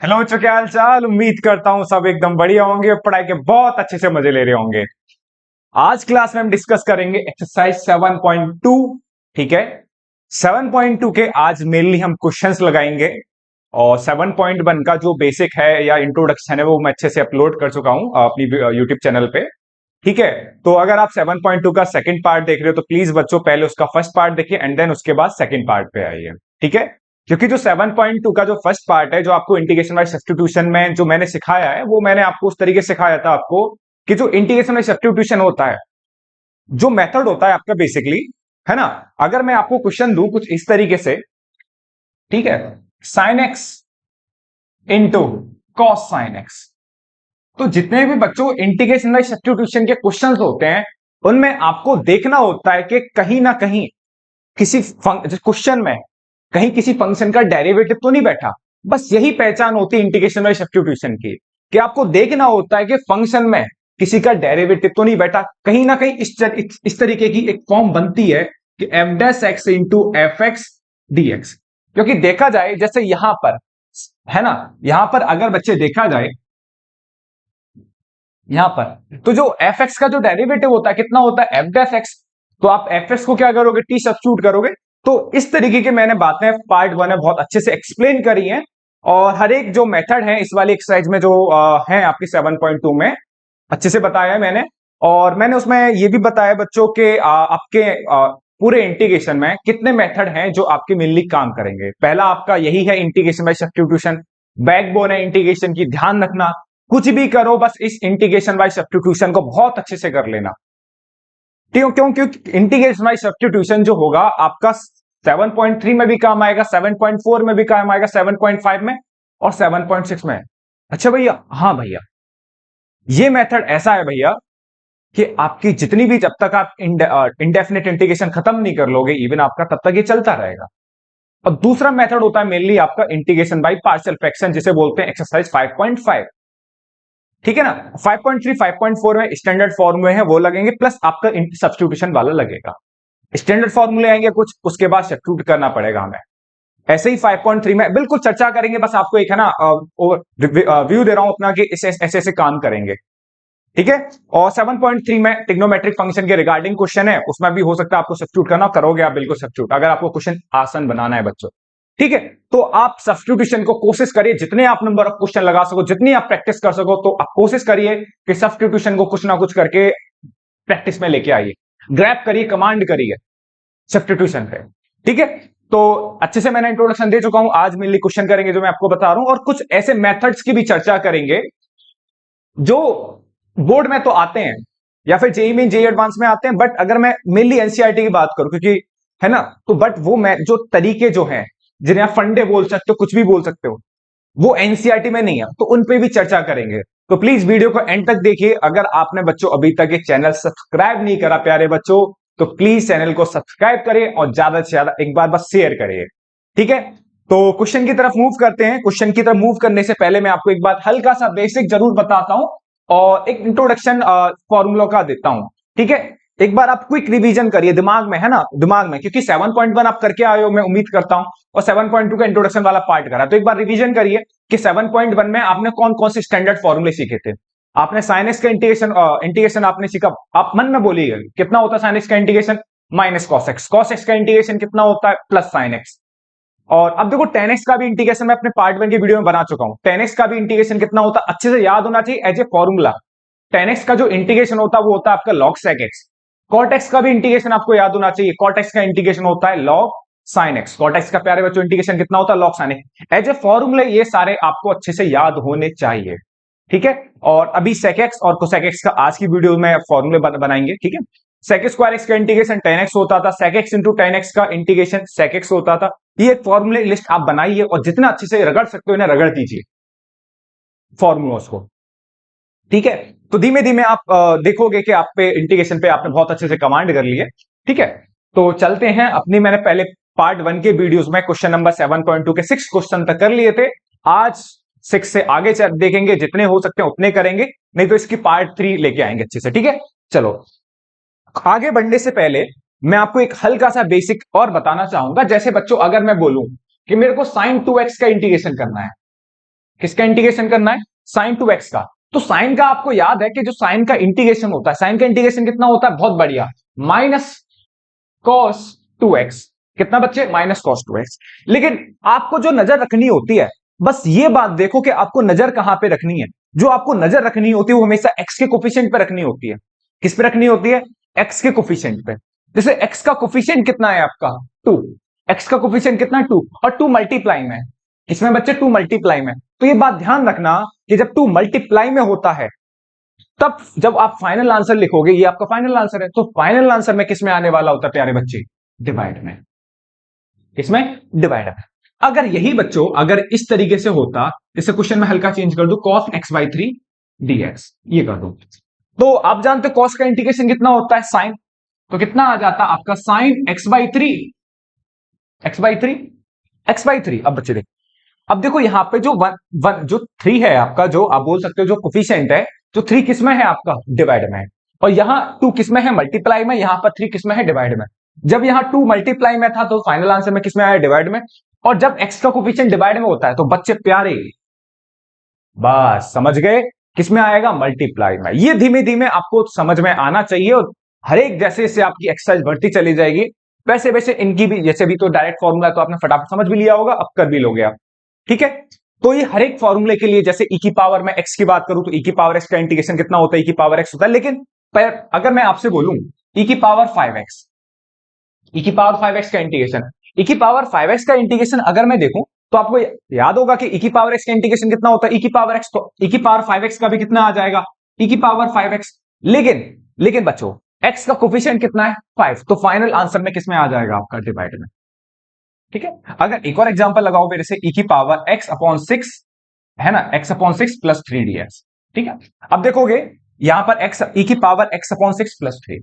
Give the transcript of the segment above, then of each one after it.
Hello बच्चों, क्या हाल चाल। उम्मीद करता हूँ सब एकदम बढ़िया होंगे, पढ़ाई के बहुत अच्छे से मजे ले रहे होंगे। आज क्लास में हम डिस्कस करेंगे एक्सरसाइज 7.2। ठीक है, 7.2 के आज मेनली हम क्वेश्चंस लगाएंगे। और 7.1 का जो बेसिक है या इंट्रोडक्शन है वो मैं अच्छे से अपलोड कर चुका हूं अपनी यूट्यूब चैनल पे। ठीक है, तो अगर आप 7.2 का सेकंड पार्ट देख रहे हो तो प्लीज बच्चों पहले उसका फर्स्ट पार्ट देखिए एंड देन उसके बाद सेकंड पार्ट पे आइए। ठीक है, क्योंकि जो 7.2 का जो फर्स्ट पार्ट है, जो आपको इंटीग्रेशन बाय सब्स्टिट्यूशन में जो मैंने सिखाया है, वो मैंने आपको उस तरीके से सिखाया था आपको कि जो इंटीग्रेशन बाय सब्स्टिट्यूशन होता है, जो मेथड होता है आपका बेसिकली, है ना। अगर मैं आपको क्वेश्चन दूं कुछ इस तरीके से, ठीक है, sine x into cos sine x, तो जितने भी बच्चों इंटीग्रेशन बाय सब्स्टिट्यूशन के क्वेश्चंस होते हैं उनमें आपको देखना होता है कि कहीं ना कहीं किसी क्वेश्चन में कहीं किसी फंक्शन का डेरिवेटिव तो नहीं बैठा। बस यही पहचान होती है इंटीग्रेशन बाय सब्स्टिट्यूशन की, कि आपको देखना होता है कि फंक्शन में किसी का डेरिवेटिव तो नहीं बैठा। कहीं ना कहीं इस तरीके की एक फॉर्म बनती है कि F dash x into F x d x. क्योंकि देखा जाए जैसे यहां पर, है ना, यहां पर अगर बच्चे देखा जाए यहां पर, तो जो एफ एक्स का जो डेरिवेटिव होता है कितना होता है, एफ डैश एक्स। तो आप एफ एक्स को क्या करोगे, टी सब्स्टिट्यूट करोगे। तो इस तरीके की मैंने बातें पार्ट वन में बहुत अच्छे से एक्सप्लेन करी हैं। और हर एक जो मेथड है इस वाली एक्सरसाइज में जो है आपकी 7.2 में, अच्छे से बताया है मैंने। और मैंने उसमें ये भी बताया बच्चों के आपके पूरे इंटीग्रेशन में कितने मेथड हैं जो आपके मेनली काम करेंगे। पहला आपका यही है इंटीग्रेशन बाय सब्स्टिट्यूशन, बैकबोन है इंटीग्रेशन की, ध्यान रखना। कुछ भी करो बस इस इंटीग्रेशन बाय सब्स्टिट्यूशन को बहुत अच्छे से कर लेना। क्यों क्यों क्योंकि इंटीग्रेशन बाय सब्स्टिट्यूशन जो होगा आपका 7.3 में भी काम आएगा, 7.4 में भी काम आएगा, 7.5 में और 7.6 में। अच्छा भैया, हाँ भैया, ये मेथड ऐसा है भैया कि आपकी जितनी भी, जब तक आप इंडेफिनिट इंटीग्रेशन खत्म नहीं कर लोगे इवन आपका, तब तक ये चलता रहेगा। और दूसरा मेथड होता है मेनली आपका इंटीग्रेशन बाय पार्शियल फ्रैक्शन, जिसे बोलते हैं एक्सरसाइज 5.5। ठीक है ना, 5.3 5.4 में स्टैंडर्ड फॉर्मूले हैं वो लगेंगे, प्लस आपका सब्स्टिट्यूशन वाला लगेगा। स्टैंडर्ड फॉर्मूले आएंगे कुछ, उसके बाद सब्स्टिट्यूट करना पड़ेगा हमें। ऐसे ही 5.3 में बिल्कुल चर्चा करेंगे, बस आपको एक है ना व्यू दे रहा हूं अपना कि इसे ऐसे ऐसे काम करेंगे। ठीक है, और 7.3 में ट्रिग्नोमेट्रिक फंक्शन के रिगार्डिंग क्वेश्चन है, उसमें भी हो सकता है आपको सब्स्टिट्यूट करना, करोगे आप बिल्कुल सब्स्टिट्यूट, अगर आपको क्वेश्चन आसान बनाना है बच्चों। ठीक है, तो आप सब्स्टिट्यूशन को कोशिश करिए, जितने आप नंबर ऑफ क्वेश्चन लगा सको, जितनी आप प्रैक्टिस कर सको, तो आप कोशिश करिए कि सब्स्टिट्यूशन को कुछ ना कुछ करके प्रैक्टिस में लेके आइए, ग्रैब करिए, कमांड करिए सब्स्टिट्यूशन पे। ठीक है, तो अच्छे से मैंने इंट्रोडक्शन दे चुका हूं। आज मेनली क्वेश्चन करेंगे जो मैं आपको बता रहा हूं, और कुछ ऐसे मेथड्स की भी चर्चा करेंगे जो बोर्ड में तो आते हैं या फिर जेई में जेई एडवांस में आते हैं, बट अगर मैं मेनली एनसीईआरटी की बात करूं, क्योंकि है ना, तो बट वो मैं जो तरीके जो हैं, जिन्हें आप फंडे बोल सकते हो, कुछ भी बोल सकते हो, वो एनसीईआरटी में नहीं है, तो उन पे भी चर्चा करेंगे। तो प्लीज वीडियो को एंड तक देखिए। अगर आपने बच्चों अभी तक ये चैनल सब्सक्राइब नहीं करा प्यारे बच्चों, तो प्लीज चैनल को सब्सक्राइब करें और ज्यादा से ज्यादा एक बार बस शेयर करिए। ठीक है, तो क्वेश्चन की तरफ मूव करते हैं। क्वेश्चन की तरफ मूव करने से पहले मैं आपको एक बात हल्का सा बेसिक जरूर बताता हूं और एक इंट्रोडक्शन फॉर्मूला का देता हूं। ठीक है, एक बार आप क्विक रिवीजन करिए दिमाग में, है ना, दिमाग में, क्योंकि 7.1 आप करके आए हो मैं उम्मीद करता हूं, और 7.2 का इंट्रोडक्शन वाला पार्ट करा, तो एक बार रिवीजन करिए कि 7.1 में आपने कौन कौन से स्टैंडर्ड फॉर्मूले सीखे थे। आपने साइन एक्स का इंटीग्रेशन आपने सीखा, आप मन में बोलिएगा कितना होता है साइन एक्स का integration, minus cos x. Cos x का इंटीग्रेशन कितना होता है, प्लस साइन एक्स। और अब देखो टेन एक्स का भी इंटीग्रेशन मैं अपने पार्ट वन की वीडियो में बना चुका हूं। टेन एक्स का भी इंटीग्रेशन कितना होता है, अच्छे से याद होना चाहिए as a formula. Tan x का जो इंटीग्रेशन होता है वो होता है आपका log sec x. Cot x का भी इंटीग्रेशन आपको याद होना चाहिए, कॉट एक्स का इंटीग्रेशन होता है log sine x. Cot x का प्यारे बच्चों इंटीग्रेशन कितना होता है, log sine x. As a formula ये सारे आपको अच्छे से याद होने चाहिए। ठीक है, और अभी सेक एक्स और कोसेक एक्स का आज की वीडियो में फॉर्मूले बनाएंगे। ठीक है, सेक स्क्वायर एक्स का इंटीग्रेशन टेन एक्स होता था, sec x into tan x का इंटीग्रेशन सेक एक्स होता था। ये फॉर्मूले लिस्ट आप बनाइए और जितना अच्छे से रगड़ सकते हो इन्हें रगड़ दीजिए फॉर्मूलोस को। ठीक है, तो धीमे धीमे आप देखोगे कि आप पे इंटीग्रेशन पे आपने बहुत अच्छे से कमांड कर ली है। ठीक है, तो चलते हैं अपनी, मैंने पहले पार्ट वन के वीडियोस में क्वेश्चन नंबर 7.2 के 6 क्वेश्चन तक कर लिए थे। आज 6 से आगे देखेंगे, जितने हो सकते हैं उतने करेंगे, नहीं तो इसकी पार्ट 3 लेके आएंगे अच्छे से। ठीक है, चलो आगे बढ़ने से पहले मैं आपको एक हल्का सा बेसिक और बताना चाहूंगा। जैसे बच्चों अगर मैं बोलूं कि मेरे को साइन 2x का इंटीग्रेशन करना है, किसका इंटीग्रेशन करना है? साइन टू एक्स का। तो साइन का आपको याद है कि जो साइन का इंटीग्रेशन होता है, साइन का इंटीग्रेशन कितना होता है? बहुत बढ़िया, माइनस कॉस टू एक्स। कितना बच्चे? Minus cos two x. लेकिन आपको जो नजर रखनी होती है, बस ये बात देखो कि आपको नजर कहां पे रखनी है। जो आपको नजर रखनी होती है वो हमेशा एक्स के कोफिशिएंट पे रखनी होती है। किस पे रखनी होती है? एक्स के कोफिशिएंट पे। जैसे एक्स का कोफिशिएंट कितना है आपका? 2। एक्स का कोफिशिएंट कितना है? 2। और 2 मल्टीप्लाई में, इसमें बच्चे 2 मल्टीप्लाई में। तो ये बात ध्यान रखना कि जब 2 मल्टीप्लाई में होता है, तब जब आप फाइनल आंसर लिखोगे, ये आपका फाइनल आंसर है, तो फाइनल आंसर में किसमें आने वाला होता है प्यारे बच्चे? डिवाइड में। किसमें? डिवाइड में। अगर यही बच्चों अगर इस तरीके से होता, जैसे क्वेश्चन में हल्का चेंज कर दो, cos x बाई 3 dx, ये कर दो, तो आप जानते हो cos का इंटीग्रेशन कितना होता है? साइन। तो कितना आ जाता आपका? Sine x by 3, x by 3, x by 3। अब बच्चे देखो, अब देखो यहां पे जो जो 3 है आपका, जो आप बोल सकते हो जो कोफिशिएंट है, जो 3 किसमें है आपका? डिवाइड में। और यहां 2 किसमें है? मल्टीप्लाई में। यहां पर 3 किसमें है? डिवाइड में। जब यहां 2 मल्टीप्लाई में था तो फाइनल आंसर में किसमें आया? डिवाइड में। और जब x का कोफिशिएंट डिवाइड में होता है तो बच्चे प्यारे, बस समझ गए, किसमें आएगा? मल्टीप्लाई में। ये धीमे धीमे आपको समझ में आना चाहिए, और हर एक जैसे जैसे आपकी एक्सरसाइज बढ़ती चली जाएगी, वैसे वैसे इनकी भी, जैसे भी तो डायरेक्ट फॉर्मूला तो आपने फटाफट समझ भी लिया होगा, अब कर भी लोगे आप, ठीक है। तो ये हर एक फॉर्मूले के लिए, जैसे ई की पावर में एक्स की बात करूं तो ई की पावर एक्स का इंटीग्रेशन कितना होता है? ई की पावर एक्स होता है। लेकिन अगर मैं आपसे बोलूं ई की पावर 5x, ई की पावर 5x का इंटीग्रेशन, ई की पावर 5x का इंटीग्रेशन अगर मैं देखूं तो आपको याद होगा कि ई की पावर x का इंटीग्रेशन कितना होता है? ई की पावर x। तो ई की पावर 5x का भी कितना आ जाएगा? ई की पावर 5x। लेकिन बच्चों x का कोफिशिएंट कितना है? 5। तो फाइनल आंसर में किसमें आ जाएगा आपका? डिवाइड में, ठीक है। अगर एक और एग्जांपल लगाओ मेरे से, ई की पावर x अपॉन 6 है ना, x अपॉन 6 प्लस 3 dx, ठीक है। अब देखोगे यहां पर x, ई की पावर x अपॉन 6 प्लस 3।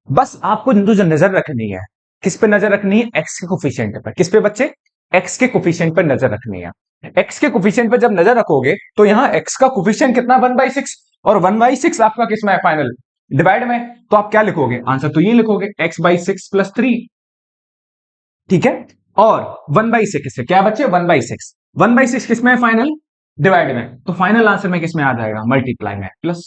बस आपको जो नजर रखनी है, किस पे नजर रखनी है? एक्स के कोफिशिएंट पर। किस पे बच्चे? एक्स के कोफिशिएंट पर नजर रखनी है। एक्स के कोफिशिएंट पर जब नजर रखोगे तो यहां एक्स का कोफिशिएंट कितना? 1/6। और 1/6 आपका किस में है? फाइनल डिवाइड में। तो आप क्या लिखोगे? आंसर तो ये लिखोगे, x/6 प्लस 3, ठीक है। और 1/6 से क्या बच्चे? 1/6। 1/6 किस में है? फाइनल डिवाइड में। तो फाइनल आंसर में किस में आ जाएगा? मल्टीप्लाई में, प्लस।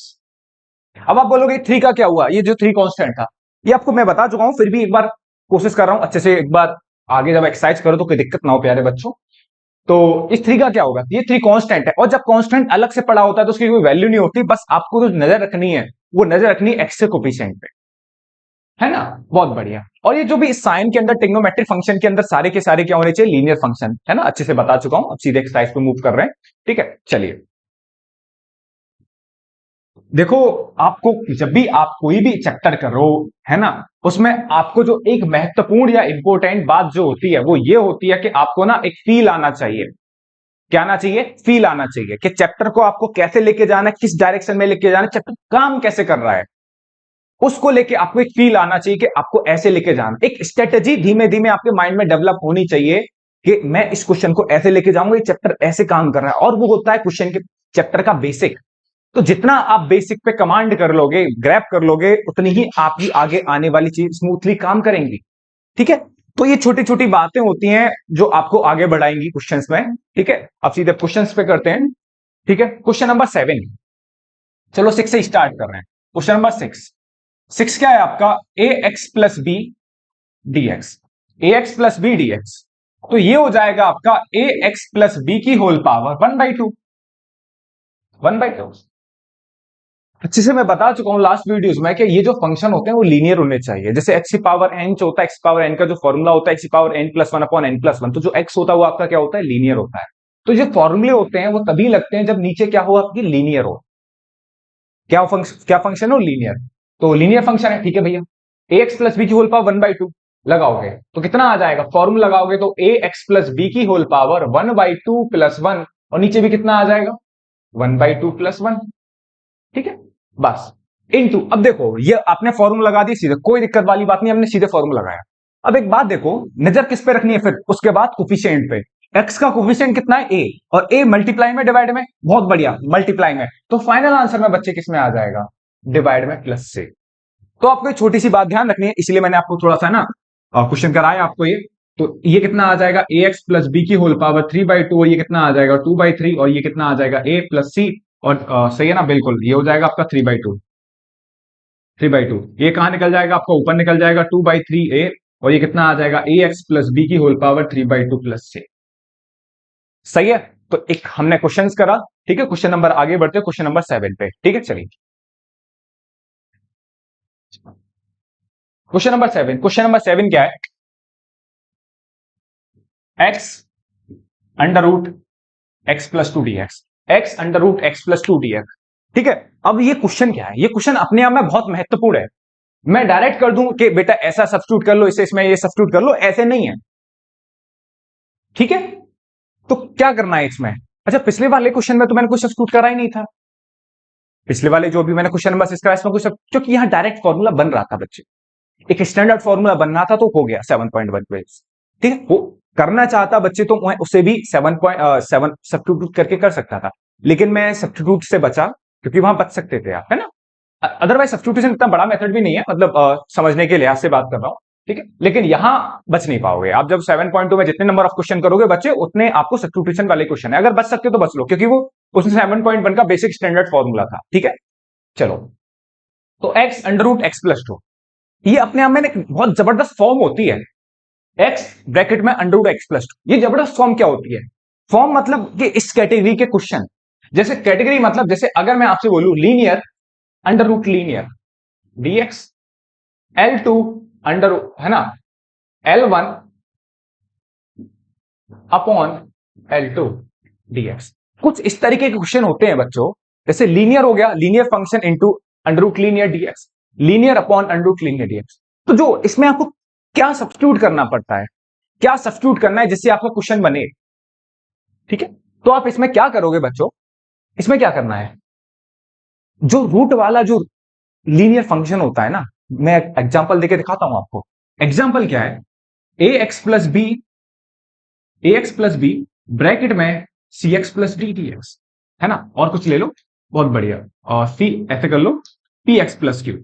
अब आप बोलोगे 3 का क्या हुआ? ये जो 3 कांस्टेंट था, ये आपको मैं बता चुका हूं, फिर भी एक बार कोशिश कर रहा हूं अच्छे से, एक बार आगे जब एक्सरसाइज करो तो कोई दिक्कत ना हो प्यारे बच्चों। तो इस 3 का क्या होगा? ये 3 कांस्टेंट है, और जब कांस्टेंट अलग से पड़ा होता है तो उसकी कोई वैल्यू नहीं होती, बस आपको जो नजर रखनी है वो नजर रखनी है एक्स के कोफिशिएंट पे, है ना। बहुत बढ़िया। और ये जो भी साइन के अंदर ट्रिग्नोमेट्रिक फंक्शन के अंदर सारे के सारे क्या होने चाहिए? लीनियर फंक्शन, है ना। अच्छे से बता चुका हूं, अब सीधे एक्सरसाइज पे मूव कर रहे हैं, ठीक है। चलिए देखो, आपको जब भी आप कोई भी चैप्टर करो, है ना, उसमें आपको जो एक महत्वपूर्ण या इंपॉर्टेंट बात जो होती है वो ये होती है कि आपको ना एक फील आना चाहिए। क्या आना चाहिए? फील आना चाहिए कि चैप्टर को आपको कैसे लेके जाना है, किस डायरेक्शन में लेके जाना है, चैप्टर काम कैसे कर रहा है, उसको लेके आपको एक फील आना चाहिए कि आपको ऐसे लेके जाना। एक स्ट्रेटेजी धीमे धीमे आपके माइंड में डेवलप होनी चाहिए कि मैं इस क्वेश्चन को ऐसे लेके जाऊंगा, ये चैप्टर ऐसे काम कर रहा है, और वो होता है क्वेश्चन के चैप्टर का बेसिक। तो जितना आप बेसिक पे कमांड कर लोगे, ग्रैब कर लोगे, उतनी ही आपकी आगे आने वाली चीज स्मूथली काम करेंगी, ठीक है। तो ये छोटी छोटी बातें होती हैं जो आपको आगे बढ़ाएंगी क्वेश्चंस में, ठीक है। अब सीधे क्वेश्चंस पे करते हैं, ठीक है। क्वेश्चन नंबर 7, चलो 6 से स्टार्ट कर रहे हैं। क्वेश्चन नंबर 6 क्या है आपका? A X plus B D X, A X plus B D X. तो ये हो जाएगा आपका ए एक्स प्लस बी की होल पावर 1/2, 1/2। अच्छे से मैं बता चुका हूं लास्ट वीडियोस में कि ये जो फंक्शन होते हैं वो लीनियर होने चाहिए। जैसे एक्स की पावर एन जो होता है, एक्स पावर एन का जो फॉर्मूला होता है एक्स की power n plus 1 upon n plus 1, तो जो एक्स होता है वो आपका क्या होता है? लीनियर होता है। तो जो फॉर्मूले होते हैं वो तभी लगते हैं जब नीचे क्या हो? आपकी लीनियर हो। क्या फंक्शन हो? लीनियर। तो लीनियर फंक्शन है, ठीक है भैया। ए एक्स प्लस बी की होल पावर 1/2 लगाओगे तो कितना आ जाएगा? फॉर्मूला लगाओगे तो ए एक्स प्लस बी की होल पावर 1/2 प्लस 1, और नीचे भी कितना आ जाएगा? 1/2 प्लस 1, ठीक है। बस इनटू, अब देखो ये आपने फॉर्मूला लगा दिया सीधे, कोई दिक्कत वाली बात नहीं, हमने सीधे फॉर्मूला लगाया। अब एक बात देखो, नजर किस पे रखनी है फिर उसके बाद? कोफिशिएंट पे। एक्स का कोफिशिएंट कितना है? ए, और ए मल्टीप्लाई में डिवाइड में, बहुत बढ़िया, मल्टीप्लाई में। तो फाइनल आंसर में बच्चे किस में आ जाएगा? डिवाइड में, प्लस से। तो आपको एक छोटी सी बात ध्यान रखनी है, इसलिए मैंने आपको थोड़ा सा ना क्वेश्चन कराया आपको ये। तो ये कितना आ जाएगा ए एक्स प्लस बी की होल पावर 3/2, और ये कितना आ जाएगा 2/3, और ये कितना आ जाएगा ए प्लस सी, और सही है ना, बिल्कुल ये हो जाएगा आपका 3/2। 3/2 ये कहां निकल जाएगा, आपका ऊपर निकल जाएगा 2/3 ए, और ये कितना आ जाएगा ए एक्स प्लस बी की होल पावर 3/2 प्लस सी। सही है। तो एक हमने क्वेश्चंस करा, ठीक है। क्वेश्चन नंबर आगे बढ़ते हैं, क्वेश्चन नंबर 7 पे, ठीक है। चलिए क्वेश्चन नंबर 7 क्या है, x under root x plus two d x, x under root x plus two d x, ठीक है। अब ये क्वेश्चन क्या है, ये क्वेश्चन अपने आप में बहुत महत्वपूर्ण है। मैं डायरेक्ट कर दूं कि बेटा ऐसा सब्स्टिट्यूट कर लो, इसे इसमें ये सब्स्टिट्यूट कर लो, ऐसे नहीं है, ठीक है। तो क्या करना है इसमें, अच्छा पिछले वाले क्वेश्चन में तो मैंने कुछ सब्स्टिट्यूट करा ही नहीं था, पिछले वाले जो भी मैंने क्वेश्चन नंबर 6 कराया इसमें कुछ क्योंकि यहां डायरेक्ट फॉर्मूला बन रहा था बच्चे, एक स्टैंडर्ड फॉर्मूला बनना था तो हो गया 7.1 पे, ठीक है। वो करना चाहता बच्चे तो मैं उसे भी 7.7 सब्स्टिट्यूट करके कर सकता था, लेकिन मैं सब्स्टिट्यूट से बचा क्योंकि वहां बच सकते थे आप, है ना। अदरवाइज सब्स्टिट्यूशन इतना बड़ा मेथड भी नहीं है, मतलब समझने के लिहाज से बात कर रहा हूं, ठीक है। लेकिन यहां बच नहीं पाओगे आप, जब 7.2 में जितने नंबर ऑफ क्वेश्चन करोगे बच्चे उतने आपको सब्स्टिट्यूशन वाले क्वेश्चन है, अगर बच सकते हो तो बच लो, क्योंकि वो उसमें 7.1 का बेसिक स्टैंडर्ड फॉर्मूला था, ठीक है। चलो, तो x under root x plus two, ये अपने आप में एक बहुत जबरदस्त फॉर्म होती है, एक्स ब्रैकेट में under root x plus two. ये जबरदस्त फॉर्म क्या होती है, फॉर्म मतलब कि इस कैटेगरी के क्वेश्चन, जैसे कैटेगरी मतलब जैसे अगर मैं आपसे बोलूं linear under root linear dx, L2 under, है ना, L1 अपॉन L2 dx, कुछ इस तरीके के क्वेश्चन होते हैं बच्चों। जैसे लीनियर हो गया, linear function into under root linear dx, linear upon under root linear dx। तो जो इसमें आपको क्या सब्स्टिट्यूट करना पड़ता है, क्या सब्स्टिट्यूट करना है जिससे आपका क्वेश्चन बने, ठीक है। तो आप इसमें क्या करोगे बच्चों, इसमें क्या करना है, जो रूट वाला जो लीनियर फंक्शन होता है ना, मैं एग्जांपल देके दिखाता हूं आपको। एग्जांपल क्या है, A X plus B, A X plus B bracket में C X plus D D X, है ना, और कुछ ले लो, बहुत बढ़िया, और सी ऐसे कर लो P x plus Q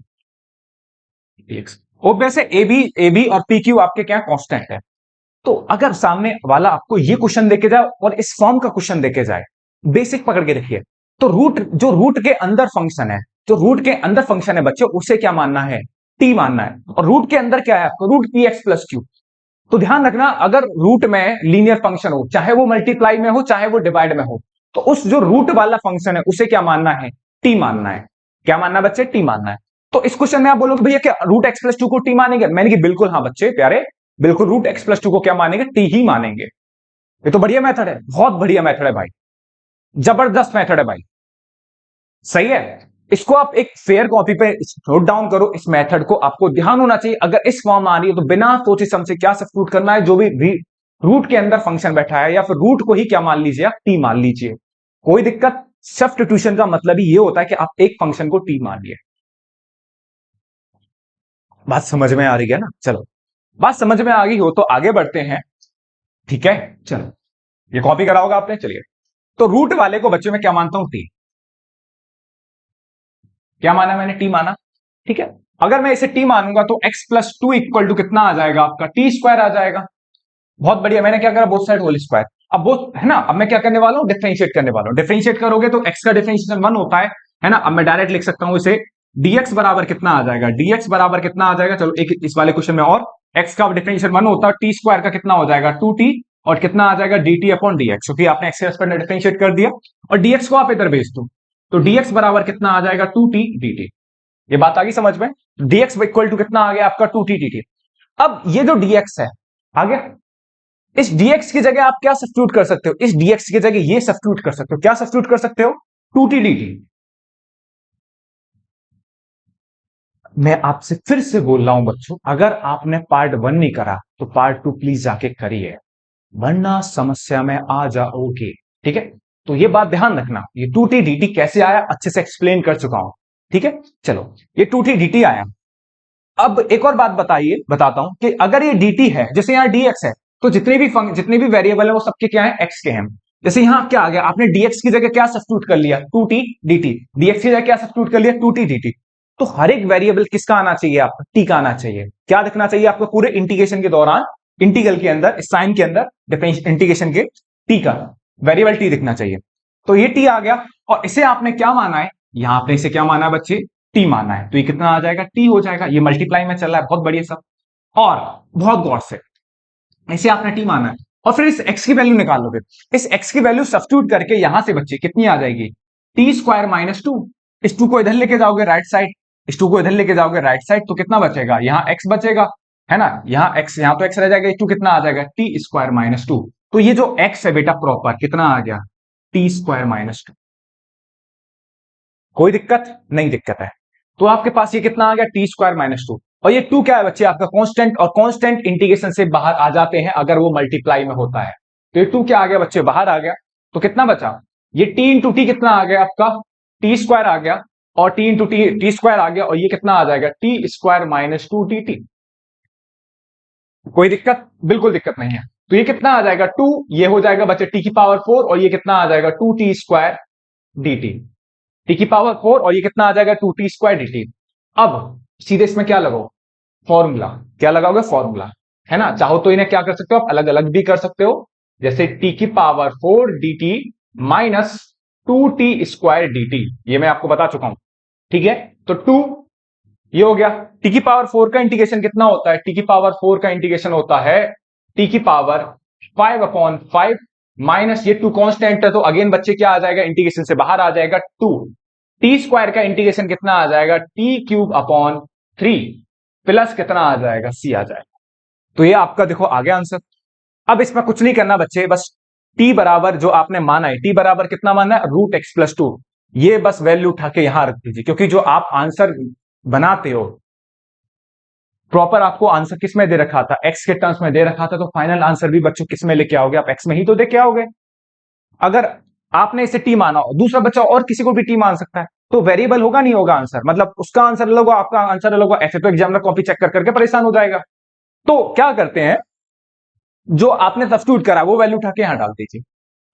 D X. वैसे ए बी और पी क्यू आपके क्या कांस्टेंट है। तो अगर सामने वाला आपको ये क्वेश्चन देके जाए और इस फॉर्म का क्वेश्चन देके जाए, बेसिक पकड़ के रखिए, तो रूट जो रूट के अंदर फंक्शन है, जो रूट के अंदर फंक्शन है बच्चों, उसे क्या मानना है, टी मानना है, और रूट के अंदर क्या है आपको, root p x plus q. तो ध्यान रखना, अगर रूट में लीनियर फंक्शन हो, चाहे वो मल्टीप्लाई में हो चाहे वो डिवाइड में हो, तो उस जो रूट वाला फंक्शन है उसे क्या मानना है, टी मानना है। क्या मानना है बच्चे, टी मानना है। तो इस क्वेश्चन में आप बोलोगे भैया क्या रूट एक्स प्लस टू को टी मानेंगे, मैंने कि बिल्कुल हाँ बच्चे प्यारे, बिल्कुल रूट एक्स प्लस टू को क्या मानेंगे, टी ही मानेंगे। ये तो बढ़िया मेथड है, बहुत बढ़िया मेथड है भाई, जबरदस्त मेथड है भाई, सही है। इसको आप एक फेयर कॉपी पे नोट डाउन करो, इस मेथड को आपको ध्यान होना चाहिए। अगर इस फॉर्म आ रही है तो बिना सोचे समझे क्या सब्स्टिट्यूट करना है, जो भी रूट के अंदर फंक्शन बैठा है, या फिर रूट को ही क्या मान लीजिए, आप टी मान लीजिए, कोई दिक्कत। सब्स्टिट्यूशन का मतलब ही ये होता है कि आप एक फंक्शन को टी मान लिए। बात समझ में आ रही है ना, चलो बात समझ में आ गई हो तो आगे बढ़ते हैं, ठीक है। चलो, ये कॉपी करा होगा आपने, चलिए। तो रूट वाले को बच्चों में क्या मानता हूं, टी। क्या माना मैंने, टी माना, ठीक है। अगर मैं इसे टी मानूंगा तो x plus two equal to कितना आ जाएगा आपका, टी स्क्वायर आ जाएगा। बहुत बढ़िया, मैंने क्या करा, बोथ साइड होल स्क्वायर। अब वो है ना, अब मैं क्या करने वाला हूं, डिफरेंशिएट करने वाला हूं। डिफरेंशिएट करोगे तो एक्स का डिफरेंशिएशन 1 होता है ना। अब मैं डायरेक्ट लिख सकता हूं इसे, dx बराबर कितना आ जाएगा, dx बराबर कितना आ जाएगा, चलो एक इस वाले क्वेश्चन में, और एक्स का डिफरेंशिएशन 1 होता है, टी स्क्वायर का कितना हो जाएगा 2t, और कितना आ जाएगा dt अपॉन dx, क्योंकि आपने एक्स के रेस्पेक्ट में डिफरेंशिएट कर दिया, और dx को आप इधर भेज दो, तो dx बराबर कितना आ जाएगा 2t dt। ये बात आ गई समझ में, dx इक्वल टू कितना आ गया आपका 2t dt। अब ये जो dx है आ गया, इस dx की जगह आप क्या सब्स्टिट्यूट कर सकते हो, इस dx की जगह ये सब्स्टिट्यूट कर सकते हो, क्या सब्स्टिट्यूट कर सकते हो, 2t dt। मैं आपसे फिर से बोल रहा हूं बच्चों, अगर आपने पार्ट 1 नहीं करा तो पार्ट 2 प्लीज जाके करिए, वरना समस्या में आ जाओगे, ठीक है। तो ये बात ध्यान रखना, ये 2t dt कैसे आया अच्छे से एक्सप्लेन कर चुका हूं, ठीक है। चलो, ये 2t dt आया। अब एक और बात बताता हूं कि अगर ये dt है, जैसे यहां dx है, तो जितने भी वेरिएबल है वो सबके क्या है, x के हैं। जैसे यहां क्या आ गया, आपने dx की जगह क्या सब्स्टिट्यूट कर लिया, 2t dt, dx की जगह क्या सब्स्टिट्यूट कर लिया, 2t dt। तो हर एक वेरिएबल किसका आना चाहिए, आपका टी का आना चाहिए। क्या दिखना चाहिए आपको पूरे इंटीग्रेशन के दौरान, इंटीग्रल के अंदर, साइन के अंदर, इंटीग्रेशन के टी का वेरिएबल टी दिखना चाहिए। तो ये टी आ गया और इसे आपने क्या माना है, यहां आपने इसे क्या माना है बच्चे, टी माना है, तो ये कितना आ जाएगा, टी हो जाएगा। ये मल्टीप्लाई में चल रहा है, बहुत बढ़िया सब। और बहुत गौर से इसे आपने टी माना है और फिर इस एक्स की वैल्यू निकाल लोगे। इस एक्स की वैल्यू सब्स्टिट्यूट करके यहां से बच्चे कितनी आ जाएगी, टी स्क्वायर माइनस टू। इस टू को इधर लेके जाओगे राइट साइड, इस टू को इधर लेके जाओगे राइट साइड, तो कितना बचेगा, यहाँ एक्स बचेगा, है ना, यहाँ एक्स, यहाँ तो एक्स रह जाएगा, टू कितना आ जाएगा, टी स्क्वायर माइनस टू। तो ये जो एक्स है बेटा प्रॉपर कितना आ गया, टी स्क्वायर माइनस टू। कोई दिक्कत नहीं, दिक्कत है तो आपके पास ये कितना आ गया, टी स्क्वायर माइनस टू। और ये टू क्या है बच्चे, आपका कांस्टेंट, और कांस्टेंट इंटीग्रेशन से बाहर आ जाते हैं अगर वो मल्टीप्लाई में होता है। तो ये टू क्या आ गया बच्चे, बाहर आ गया। तो कितना बचा, ये टी इंटू टी कितना आ गया आपका, टी स्क्वायर आ गया, और T into T, T square आ गया, और ये कितना आ जाएगा, T square minus two T T. कोई दिक्कत, बिल्कुल दिक्कत नहीं है। तो ये कितना आ जाएगा, टू, ये हो जाएगा बच्चे टी की पावर फोर, और ये कितना आ जाएगा, two t square d t, t की पावर फोर, और ये कितना आ जाएगा, two t square d t. अब सीधे इसमें क्या लगाओ, फॉर्मूला, क्या लगाओगे, फॉर्मूला, है ना। चाहो तो इन्हें क्या कर सकते हो आप, अलग अलग भी कर सकते हो, जैसे टी की power four D T minus two t square d T, ये मैं आपको बता चुका हूं, ठीक है। तो टू, ये हो गया, टी की पावर फोर का इंटीग्रेशन कितना होता है, टी की पावर फोर का इंटीग्रेशन होता है टी की power five upon five, minus ये टू कांस्टेंट है तो अगेन बच्चे क्या आ जाएगा, इंटीग्रेशन से बाहर आ जाएगा टू, टी स्क्वायर का इंटीग्रेशन कितना आ जाएगा, T cube upon three, plus कितना आ जाएगा, सी आ जाएगा। तो ये आपका देखो आ गया आंसर। अब इसमें कुछ नहीं करना बच्चे, बस टी बराबर जो आपने माना है, टी बराबर कितना माना है, रूट एक्स प्लस टू, ये बस वैल्यू उठा के यहां रख दीजिए, क्योंकि जो आप आंसर बनाते हो प्रॉपर आपको आंसर किस में दे रखा था, एक्स के टर्म्स में दे रखा था, तो फाइनल आंसर भी बच्चों किस में लेके आओगे, आप एक्स में ही तो देके आओगे। अगर आपने इसे टी माना, दूसरा बच्चा और किसी को भी टी मान सकता है, तो वेरिएबल होगा नहीं होगा आंसर, मतलब उसका आंसर अलग होगा, आपका आंसर अलग होगा, ऐसे तो एग्जामिनर कॉपी चेक कर करके परेशान हो जाएगा। तो क्या करते हैं, जो आपने सब्स्टिट्यूट करा वो वैल्यू उठा के यहां डाल दीजिए।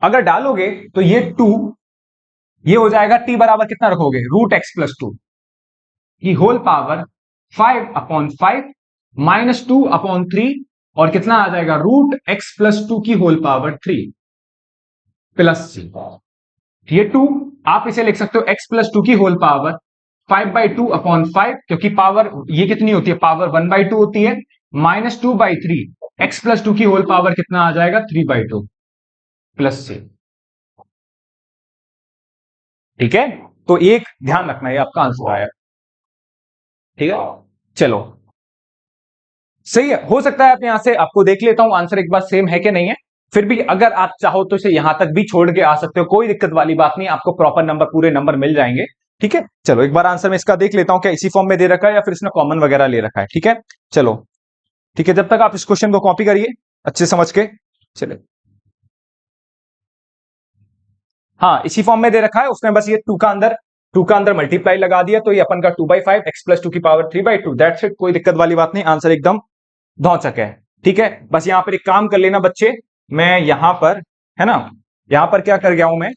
अगर डालोगे तो ये टू, ये हो जाएगा टी बराबर कितना रखोगे, रूट एक्स प्लस टू की whole power five upon five minus two upon three, और कितना आ जाएगा, रूट एक्स प्लस टू की whole power three plus c. ये टू आप इसे लिख सकते हो एक्स प्लस टू की whole power five by two upon five, क्योंकि पावर ये कितनी होती है, पावर वन बाई टू होती है, minus two by three, x plus two की होल पावर कितना आ जाएगा, थ्री बाई टू प्लस सी। ठीक है, तो एक ध्यान रखना, ये आपका आंसर आया, ठीक है। चलो सही है, हो सकता है आप यहां से, आपको देख लेता हूं आंसर एक बार सेम है कि नहीं है, फिर भी अगर आप चाहो तो इसे यहां तक भी छोड़ के आ सकते हो, कोई दिक्कत वाली बात नहीं, आपको प्रॉपर नंबर, पूरे नंबर मिल जाएंगे, ठीक है। चलो एक बार आंसर में इसका देख लेता हूं, क्या इसी फॉर्म में दे रखा है या फिर इसने कॉमन वगैरह ले रखा है, ठीक है। चलो ठीक है, जब तक आप इस क्वेश्चन को कॉपी करिए अच्छे समझ के, चले। हाँ इसी फॉर्म में दे रखा है, उसने बस ये टू का अंदर मल्टीप्लाई लगा दिया, तो ये अपन का two by five x plus two की power three by two, that's it, कोई दिक्कत वाली बात नहीं, आंसर एकदम धौचक है, ठीक है। बस यहां पर एक काम कर लेना बच्चे, मैं यहां पर, है ना, यहां पर क्या कर गया हूं मैं,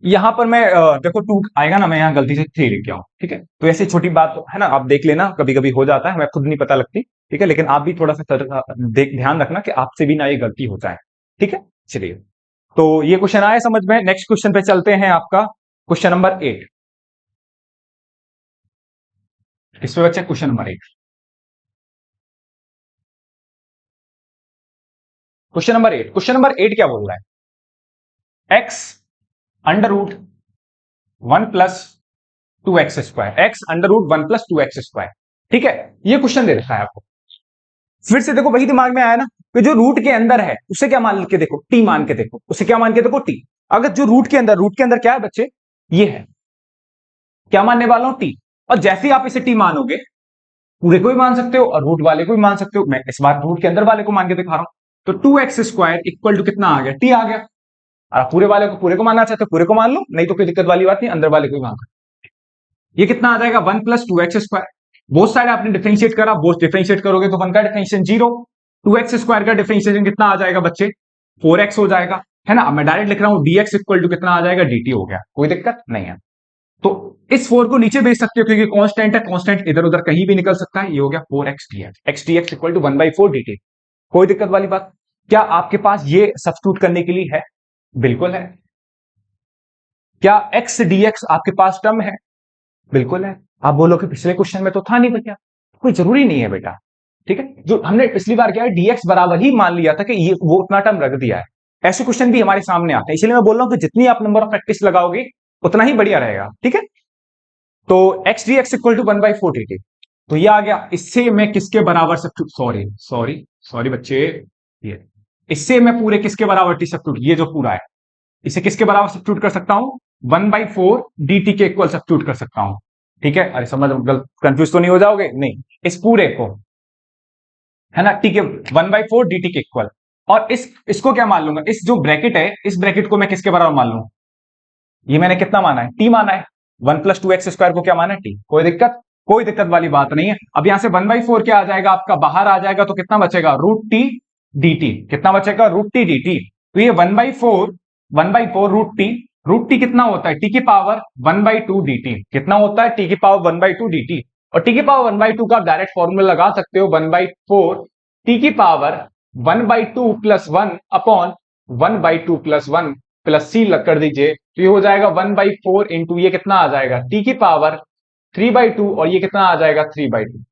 यहां पर मैं देखो टू आएगा ना, मैं यहां गलती से थ्री लिख गया हूं, ठीक है। तो ऐसी छोटी बात है ना, आप देख लेना, कभी कभी हो जाता है, हमें खुद नहीं पता लगती, ठीक है, लेकिन आप भी थोड़ा सा ध्यान रखना कि आपसे भी ना ये गलती हो जाए, ठीक है। चलिए, तो ये क्वेश्चन आया समझ में, नेक्स्ट क्वेश्चन पे चलते हैं, आपका क्वेश्चन नंबर 8। इस पे बच्चे क्वेश्चन नंबर 8, क्वेश्चन नंबर 8 क्या बोल रहा है, x under root one plus two x square, x under root one plus two x square, ठीक है। ये क्वेश्चन दे रखा है आपको, फिर से देखो वही दिमाग में आया ना, कि जो रूट के अंदर है उसे क्या मान के देखो, टी मान के देखो, उसे क्या मान के देखो, टी। अगर जो रूट के अंदर क्या है बच्चे, ये है, क्या मानने वाला हूं, टी। और जैसे ही आप इसे टी मानोगे, पूरे को भी मान सकते हो और रूट वाले को भी मान सकते हो, मैं इस बार रूट के अंदर वाले को मान के दिखा रहा हूं, तो two x square equal to कितना आ गया, टी आ गया। और पूरे वाले को, पूरे को मानना चाहते हो पूरे को मान लो, नहीं तो कोई दिक्कत वाली बात नहीं, अंदर वाले को भी मान सकते। ये कितना आ जाएगा, one plus two x square, both side आपने डिफरेंशिएट करा, बोथ डिफरेंशिएट करोगे तो वन का differentiation zero, two x square का डिफरेंशिएशन कितना आ जाएगा बच्चे, फोर एक्स हो जाएगा, है ना। अब मैं डायरेक्ट लिख रहा हूं, डीएक्स इक्वल टू कितना आ जाएगा, डी टी हो गया, कोई दिक्कत नहीं है। तो इस 4 को नीचे भेज सकते हो क्योंकि कांस्टेंट है, कांस्टेंट इधर उधर कहीं भी निकल सकता है। ये हो गया 4x dx, x dx equal to 1/4 dt। कोई दिक्कत वाली बात? क्या आपके पास ये सब्स्टिट्यूट करने के लिए है? बिल्कुल है। क्या x dx आपके पास टर्म है? बिल्कुल है। आप बोलो कि पिछले क्वेश्चन में तो था नहीं भैया, कोई जरूरी नहीं है बेटा। ठीक है, जो हमने पिछली बार क्या है, dx बराबर ही मान लिया था कि ये वो उतना टर्म रख दिया है। ऐसे क्वेश्चन भी हमारे सामने आते हैं, इसलिए मैं बोल रहा हूं कि जितनी आप नंबर ऑफ प्रैक्टिस लगाओगे उतना ही बढ़िया रहेगा। ठीक है, तो x dx equal to 1/4 dt। तो ये आ गया। इससे मैं किसके बराबर सब्स्टिट्यूट, सॉरी सॉरी सॉरी बच्चे, ये इससे मैं पूरे किसके बराबर टी सब्स्टिट्यूट, ये जो पूरा है इसे किसके बराबर सब्स्टिट्यूट कर सकता हूं? 1/4 dt के इक्वल सब्स्टिट्यूट कर सकता हूं। ठीक है, अरे समझ कंफ्यूज तो नहीं हो जाओगे? नहीं, इस पूरे को है ना, ठीक है, 1/4 dt के इक्वल। और इसको क्या मान लूंगा, इस जो ब्रैकेट है इस ब्रैकेट को मैं किसके बराबर मान लूं? ये मैंने कितना माना है? टी माना है। 1 + 2x² को क्या माना है? टी। कोई दिक्कत? कोई दिक्कत वाली बात नहीं है। अब यहां से 1/4 क्या आ जाएगा आपका? बाहर आ जाएगा तो कितना बचेगा? √t dt। कितना बचेगा? √t dt। तो ये 1/4 √t कितना होता है? t की पावर 1/2 dt। कितना होता है? t की पावर 1/2 dt। और t की पावर 1/2 का आप डायरेक्ट फॉर्मूला लगा सकते हो, 1/4 t की पावर 1/2 + 1 अपॉन 1/2 + 1 प्लस c लग कर दीजिए, तो ये हो जाएगा 1/4 इंटू ये कितना आ जाएगा? t की पावर 3/2 और ये कितना आ जाएगा? 3/2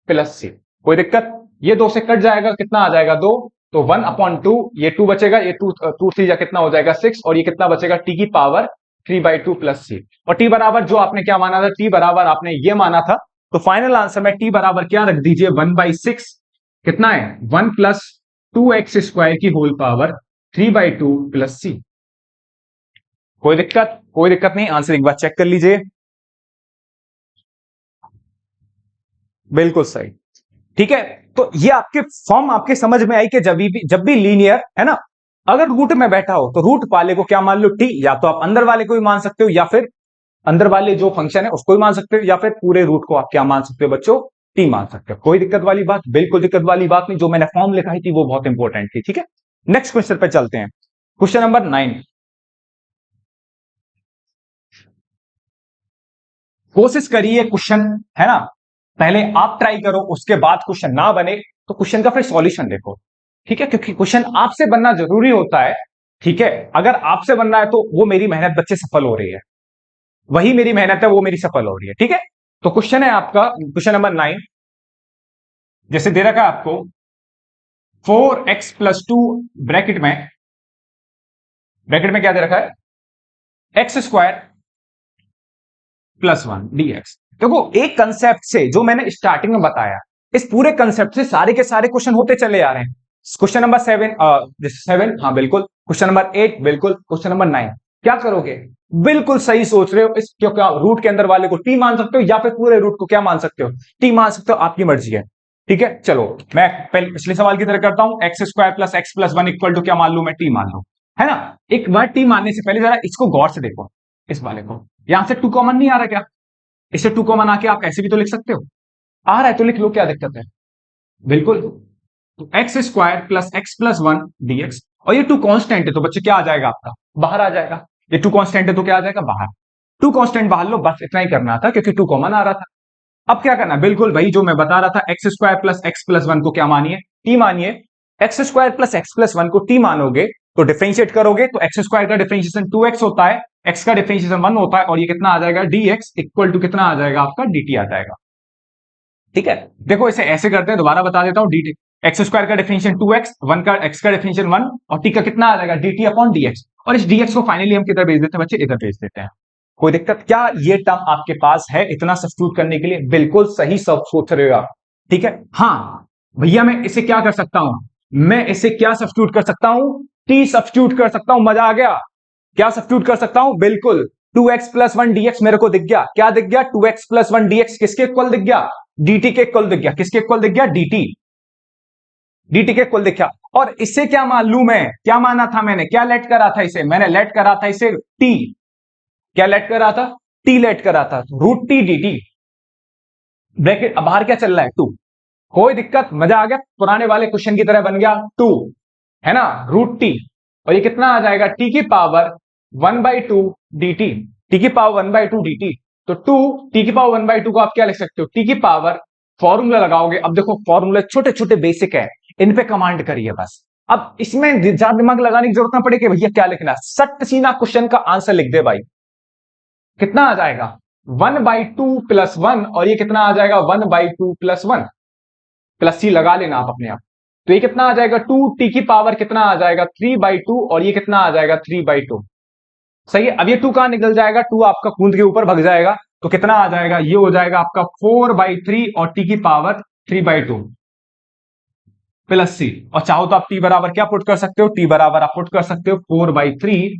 प्लस c। कोई दिक्कत? ये 2 से कट जाएगा, कितना आ जाएगा? 2। तो 1/2, ये 2 बचेगा, ये 2 3 कितना हो जाएगा? 6। और ये कितना बचेगा? t की पावर 3/2 प्लस c। और t बराबर जो आपने क्या माना था? t बराबर आपने ये माना था। तो फाइनल आंसर में t बराबर क्या रख दीजिए? 1/6। कितना है? 1 + 2x² की होल पावर 3/2 प्लस c। कोई दिक्कत? कोई दिक्कत नहीं। आंसर एक बार चेक कर लीजिए। बिल्कुल सही। ठीक है, तो ये आपके फॉर्म आपके समझ में आई कि जब भी लीनियर है ना, अगर रूट में बैठा हो तो रूट वाले को क्या मान लो? टी। या तो आप अंदर वाले को भी मान सकते हो, या फिर अंदर वाले जो फंक्शन है उसको भी मान सकते हो, या फिर पूरे रूट को आप क्या मान सकते हो बच्चों? टी मान सकते हो। कोई दिक्कत वाली बात? बिल्कुल दिक्कत वाली बात नहीं। जो मैंने फॉर्म लिखाई थी वो बहुत इंपॉर्टेंट थी। ठीक है, नेक्स्ट क्वेश्चन पे चलते हैं। Question number 9। कोशिश करिए क्वेश्चन, है ना, पहले आप ट्राई करो, उसके बाद क्वेश्चन ना बने तो क्वेश्चन का फिर सॉल्यूशन देखो। ठीक है, क्योंकि क्वेश्चन आपसे बनना जरूरी होता है। ठीक है, अगर आपसे बनना है तो वो मेरी मेहनत बच्चे सफल हो रही है, वही मेरी मेहनत है वो मेरी सफल हो रही है। ठीक है, तो क्वेश्चन है आपका क्वेश्चन नंबर 9। जैसे दे रखा है आपको 4x + 2 ब्रैकेट में क्या दे रखा है? x² + 1 dx। देखो, एक कंसेप्ट से जो मैंने स्टार्टिंग में बताया, इस पूरे कंसेप्ट से सारे के सारे क्वेश्चन होते चले आ रहे हैं। क्वेश्चन नंबर 7, हाँ बिल्कुल, क्वेश्चन नंबर 8 बिल्कुल, क्वेश्चन नंबर 9। क्या करोगे? बिल्कुल सही सोच रहे हो। इस क्योंकि रूट के अंदर वाले को टी मान सकते हो, या फिर पूरे रूट को क्या मान सकते हो? टी मान सकते हो, आपकी मर्जी है। ठीक है, चलो मैं पहले पिछले सवाल की तरह करता हूं। x² + x + 1 इक्वल टू क्या मान लू मैं? टी मान लू, है ना। एक बार टी मानने से पहले जरा इसको गौर से देखो, इस वाले को। यहां से 2 कॉमन नहीं आ रहा क्या? इसे 2 कॉमन आके आप ऐसे भी तो लिख सकते हो। आ रहा है तो लिख लो, क्या दिक्कत है? बिल्कुल। तो x² + x + 1 dx। और ये 2 कांस्टेंट है तो बच्चे क्या आ जाएगा आपका? बाहर आ जाएगा। ये 2 कांस्टेंट है तो क्या आ जाएगा? बाहर। 2 कांस्टेंट बाहर लो, बस इतना ही करना था क्योंकि 2 कॉमन आ रहा था। अब क्या करना? बिल्कुल वही जो मैं बता रहा था, x² + x + 1 को क्या मानिए? टी मानिए। x² + x + 1 को टी मानोगे तो डिफरेंशिएट करोगे तो x² का डिफरेंशिएशन 2x होता है, x का डिफरेंशिएशन 1 होता है, और ये कितना आ जाएगा? dx इक्वल टू कितना आ जाएगा आपका? dt आ जाएगा। ठीक है, देखो इसे ऐसे करते हैं, दोबारा बता देता हूं। dt x² का डिफरेंशिएशन 2x, 1 का x का डिफरेंशिएशन 1, और t का कितना आ जाएगा? dt upon dx। और इस dx को फाइनली हम किधर भेज देते हैं बच्चे? इधर भेज देते हैं। कोई दिक्कत? क्या ये टर्म आपके पास है इतना सब्स्टिट्यूट करने के लिए? बिल्कुल सही सब सोच रहे हो आप। ठीक है, हाँ भैया, मैं इसे क्या कर सकता हूं? मैं इसे क्या सब्स्टिट्यूट कर सकता हूं? टी सब्स्टिट्यूट कर सकता हूं। मजा आ गया। क्या सब्स्टिट्यूट कर सकता हूं? बिल्कुल 2x + 1 dx मेरे को दिख गया। क्या दिख गया? 2x + 1 dx किसके इक्वल दिख गया? dt के इक्वल दिख गया। किसके इक्वल दिख गया? dt के इक्वल दिख गया। और इससे क्या मान लू मैं? क्या माना था मैंने? क्या लेट करा था इसे? मैंने लेट करा था इसे t। क्या लेट करा था? t लेट करा था, √t dt। ब्रैकेट अब बाहर क्या चल रहा है? 2। कोई दिक्कत? मजा आ गया। पुराने वाले क्वेश्चन की तरह बन गया 2, है ना, √t। और ये कितना आ जाएगा? t की पावर 1/2 dt। टी की पावर 1/2 dt। तो 2 टी की पावर 1/2 को आप क्या लिख सकते हो, टी की पावर, फॉर्मूला लगाओगे। अब देखो फॉर्मूला छोटे छोटे बेसिक है, इन पे कमांड करिए बस। अब इसमें ज्यादा दिमाग लगाने की जरूरत ना पड़े कि भैया क्या लिखना है, सट सीना क्वेश्चन का आंसर लिख दे भाई। कितना आ जाएगा 1/2 प्लस 1, और ये कितना आ जाएगा 1/2 प्लस 1, प्लस सी लगा लेना आप अपने आप। तो ये कितना आ जाएगा 2 टी की पावर कितना आ जाएगा 3/2, और ये कितना आ जाएगा 3/2। सही है। अब ये 2 कहां निकल जाएगा, 2 आपका कूद के ऊपर भग जाएगा, तो कितना आ जाएगा, ये हो जाएगा आपका 4/3 और टी की पावर 3/2 प्लस सी। और चाहो तो आप टी बराबर क्या पुट कर सकते हो, टी बराबर आप पुट कर सकते हो 4/3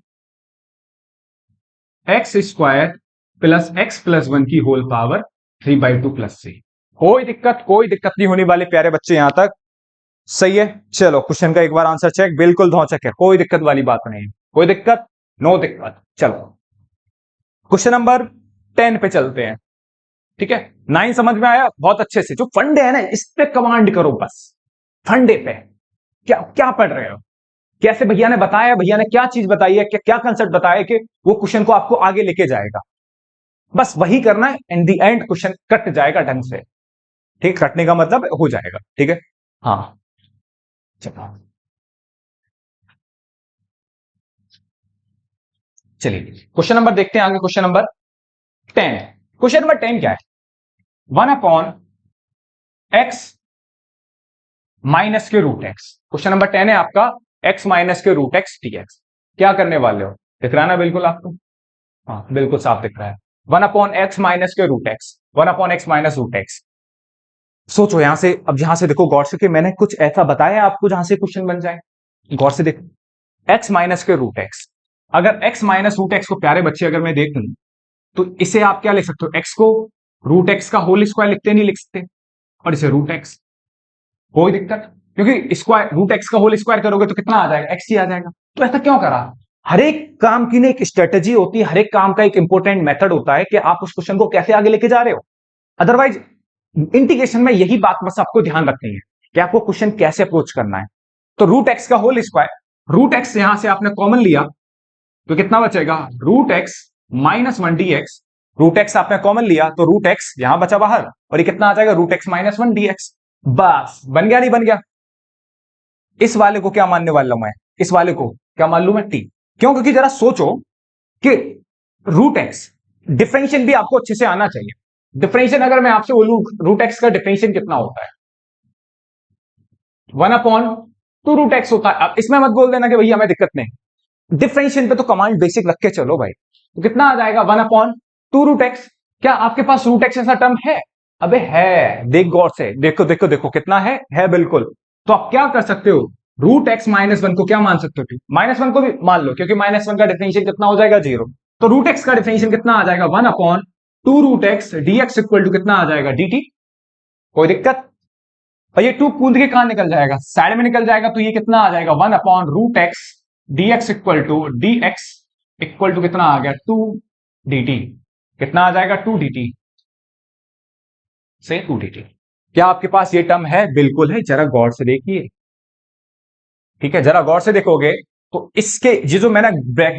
x square plus x plus 1 की होल पावर 3/2 प्लस सी। कोई दिक्कत नहीं होने वाले प्यारे बच्चे यहां तक। सही है। चलो क्वेश्चन का एक बार आंसर चेक, बिल्कुल धौचक है, कोई दिक्कत वाली बात नहीं है, कोई दिक्कत, नो दिक्कत। चलो क्वेश्चन नंबर 10 पे चलते हैं। ठीक है, 9 समझ में आया बहुत अच्छे से। जो फंडे है ना, इस पे कमांड करो बस, फंडे पे। क्या क्या पढ़ रहे हो, कैसे भैया ने बताया, भैया ने क्या चीज बताई है, क्या क्या कंसेप्ट बताया कि वो क्वेश्चन को आपको आगे लेके जाएगा, बस वही करना है। इन दी एंड क्वेश्चन कट जाएगा ढंग से। ठीक, कटने का मतलब हो जाएगा। ठीक है, हाँ चलो चलिए क्वेश्चन नंबर देखते हैं आगे। क्वेश्चन नंबर 10, क्वेश्चन नंबर 10 क्या है, 1/x माइनस के रूट एक्स। क्वेश्चन नंबर 10 है आपका x माइनस के रूट एक्स dx। क्या करने वाले हो, दिख रहा है ना बिल्कुल आपको, हाँ बिल्कुल साफ दिख रहा है। 1/x माइनस के root x, 1/x minus root x. सोचो यहां से, अब यहां से देखो गौर से कि मैंने कुछ ऐसा बताया आपको जहां से क्वेश्चन बन जाए। गौर से देखो, x माइनस के रूट एक्स। अगर x माइनस रूट एक्स को प्यारे बच्चे अगर मैं देख लूं, तो इसे आप क्या लिख सकते हो, x को रूट एक्स का होल स्क्वायर लिखते नहीं लिख सकते, और इसे रूट एक्स। कोई दिक्कत, क्योंकि स्क्वायर रूट एक्स का होल स्क्वायर करोगे तो कितना आ जाएगा, एक्स ही आ जाएगा। तो ऐसा क्यों करा, हर एक काम की ना एक स्ट्रेटेजी होती है, हर एक काम का एक इंपॉर्टेंट मेथड होता है कि आप उस क्वेश्चन को कैसे आगे लेके जा रहे हो। अदरवाइज इंटीग्रेशन में यही बात बस आपको ध्यान रखनी है कि आपको क्वेश्चन कैसे अप्रोच करना है। तो रूट एक्स का होल स्क्वायर, रूट एक्स यहां से आपने कॉमन लिया तो कितना बचेगा, root x minus 1 dx। Root x आपने कॉमन लिया तो रूट एक्स यहां बचा बाहर, और ये कितना आ जाएगा, रूट एक्स माइनस 1 dx। बस बन गया, नहीं बन गया। इस वाले को क्या मानने वाला हूं मैं, इस वाले को क्या मान लू मैं, टी। क्यों, क्योंकि जरा सोचो कि रूट एक्स डिफरेंशियल भी आपको अच्छे से आना चाहिए। डिफरेंशियल अगर मैं आपसे बोलूं रूट एक्स का डिफरेंशियल कितना होता है, 1/2 रूट एक्स होता है। अब इसमें मत बोल देना कि भैया हमें दिक्कत नहीं, डिफरेंशियल पे तो कमांड बेसिक रख के चलो भाई। तो कितना आ जाएगा 1/2 रूट एक्स। क्या आपके पास रूट एक्स ऐसा टर्म है, अबे है, देख गौर से, देखो देखो देखो कितना है बिल्कुल। तो आप क्या कर सकते हो, रूट एक्स माइनस 1 को क्या मान सकते हो, -1 को भी मान लो, क्योंकि -1 का डिफरेंशियल कितना हो जाएगा, 0। तो रूट एक्स का डिफरेंशियल कितना आ जाएगा, 1/2 root x dx equal to कितना आ जाएगा, dt। कोई दिक्कत, और ये 2 कूद के कहां निकल जाएगा, साइड में निकल जाएगा, तो ये कितना आ जाएगा 1/√x dx equal to dx equal to कितना आ गया 2 dt। कितना आ जाएगा 2 dt से 2 dt। क्या आपके पास ये टर्म है, बिल्कुल है, जरा गौर से देखिए। ठीक है, जरा गौर से देखोगे तो इसके ये जो मैंने